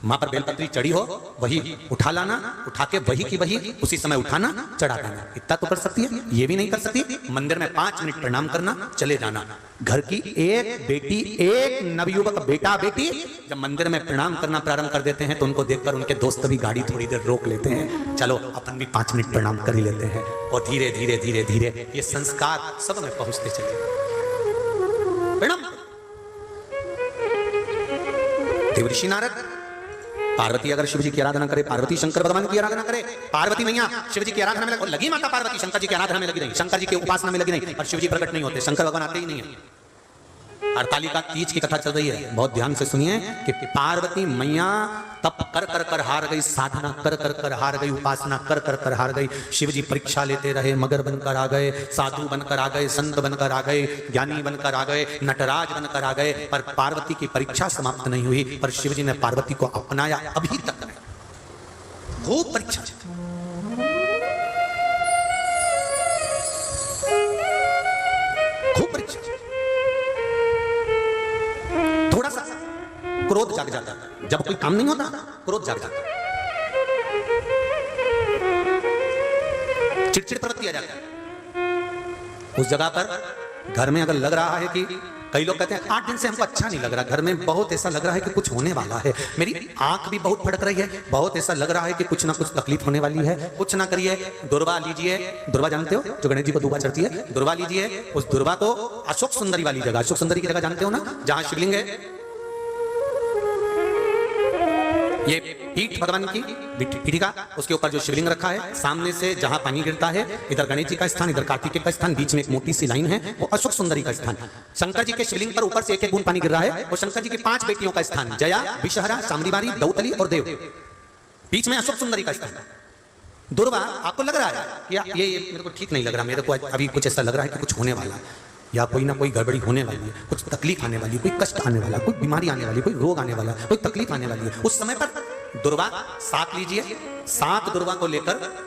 माँ पर बेलपत्री चढ़ी हो वही उठा लाना, उठा के वही की वही उसी समय उठाना, चढ़ा देना। इतना तो कर सकती है, ये भी नहीं कर सकती। मंदिर में 5 मिनट प्रणाम करना, चले जाना। घर की एक बेटी, एक नवयुवक बेटा बेटी जब मंदिर में प्रणाम करना प्रारंभ कर देते हैं तो उनको देखकर उनके दोस्त भी गाड़ी थोड़ी देर रोक लेते हैं, चलो अपन भी 5 मिनट प्रणाम कर ही लेते हैं। और धीरे धीरे धीरे धीरे ये संस्कार सब में पहुंचते चले। प्रणाम। देवऋषि नारद, पार्वती अगर शिव जी की आराधना करे, पार्वती शंकर भगवान की आराधना करे, पार्वती मैया शिव जी की आराधना में लगी, माता पार्वती शंकर जी की आराधना में लगी नहीं, शंकर जी की उपासना में लगी नहीं, और शिव जी प्रकट नहीं होते, शंकर भगवान आते ही नहीं है। हरतालिका तीज की कथा चल रही है, बहुत ध्यान से सुनिए कि पार्वती मैया तप कर कर कर हार गई, साधना कर कर कर हार गई, उपासना कर कर कर हार गई। शिव जी परीक्षा लेते रहे, मगर बनकर आ गए, साधु बनकर आ गए, संत बनकर आ गए, ज्ञानी बनकर आ गए, नटराज बनकर आ गए, पर पार्वती की परीक्षा समाप्त नहीं हुई। पर शिव जी ने पार्वती को अपनाया अभी तक नहीं। खूब परीक्षा, खूब परीक्षा, थोड़ा सा क्रोध जाग जाता है, जब कोई काम नहीं होता क्रोध जाग जाता है, चिड़चिड़ प्रवृत्ति आ जाती है। उस जगह पर घर में अगर लग रहा है कि कई लोग कहते हैं 8 दिन से हमको अच्छा नहीं लग रहा, घर में बहुत ऐसा लग रहा है कि कुछ होने वाला है, मेरी आंख भी बहुत फड़क रही है, बहुत ऐसा लग रहा है कि कुछ ना कुछ तकलीफ होने वाली है, कुछ ना करिए, दुर्वा लीजिए। दुर्वा जानते हो, जो गणेश जी को दुर्वा चढ़ती है, दुर्वा लीजिए। उस दुर्वा को अशोक सुंदरी वाली जगह, अशोक सुंदरी की जगह जानते हो ना, जहां शिवलिंग है, ये पीठ भगवान की पीठिका, उसके ऊपर जो शिवलिंग रखा है, सामने से जहां पानी गिरता है, इधर गणेश जी का स्थान, इधर कार्तिकेय का स्थान, बीच में एक मोटी सी लाइन है, वो अशोक सुंदरी का स्थान। शंकर जी के शिवलिंग पर ऊपर से एक एक बूंद पानी गिर रहा है, वो शंकर जी की 5 बेटियों का स्थान, जया, विषहरा, सामरीबारी, दौतली और देव। बीच में अशोक सुंदरी का स्थान। दुर्वा, आपको लग रहा है कि ये मेरे को ठीक नहीं लग रहा, मेरे को अभी कुछ ऐसा लग रहा है कि कुछ होने वाला है, या कोई ना कोई गड़बड़ी होने वाली है, कुछ तकलीफ आने वाली है, कोई कष्ट आने वाला, कोई बीमारी आने वाली, कोई रोग आने वाला, कोई तकलीफ आने वाली है। उस समय पर दुर्वा 7 लीजिए, 7 दुर्वा को लेकर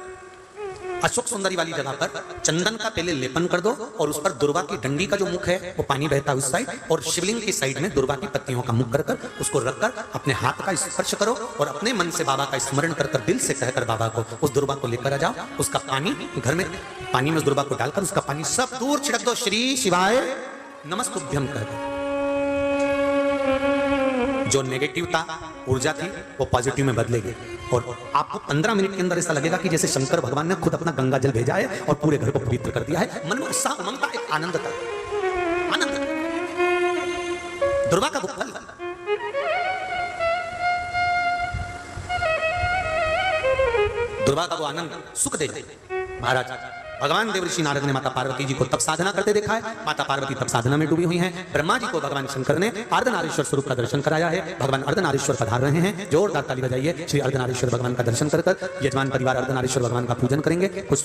अशोक सुंदरी वाली जगह पर चंदन का पहले लेपन कर दो, और उस पर दुर्वा की डंडी का जो मुख है वो पानी बहता है उस साइड, और शिवलिंग की साइड में दुर्वा की पत्तियों का मुख कर कर उसको रखकर अपने हाथ का स्पर्श करो, और अपने मन से बाबा का स्मरण कर कर, दिल से कहकर बाबा को उस दुर्वा को लेकर आ जाओ। उसका पानी घर में, पानी में उस दुर्वा को डालकर उसका पानी सब दूर छिड़क दो, श्री शिवाय नमस्तुभ्यम कर। जो नेगेटिव था, ऊर्जा थी, वो पॉजिटिव में बदलेगी, और आपको 15 मिनट के अंदर ऐसा लगेगा कि जैसे शंकर भगवान ने खुद अपना गंगा जल भेजा है और पूरे घर को पवित्र कर दिया है। मन में उत्साह, उमंग का एक आनंद था, आनंद। दुर्वा का वो फल, दुर्वा का वो आनंद सुख दे। महाराज भगवान देवर्षि नारद ने माता पार्वती जी को तब साधना करते देखा है, माता पार्वती तब साधना में डूबी हुई हैं। ब्रह्मा जी को भगवान शंकर ने अर्धनारीश्वर स्वरूप का दर्शन कराया है, भगवान अर्धनारीश्वर पधार रहे हैं। जोरदार ताली बजाइए, श्री अर्धनारीश्वर भगवान का दर्शन कर यजमान परिवार अर्धनारीश्वर भगवान का पूजन करेंगे। कुछ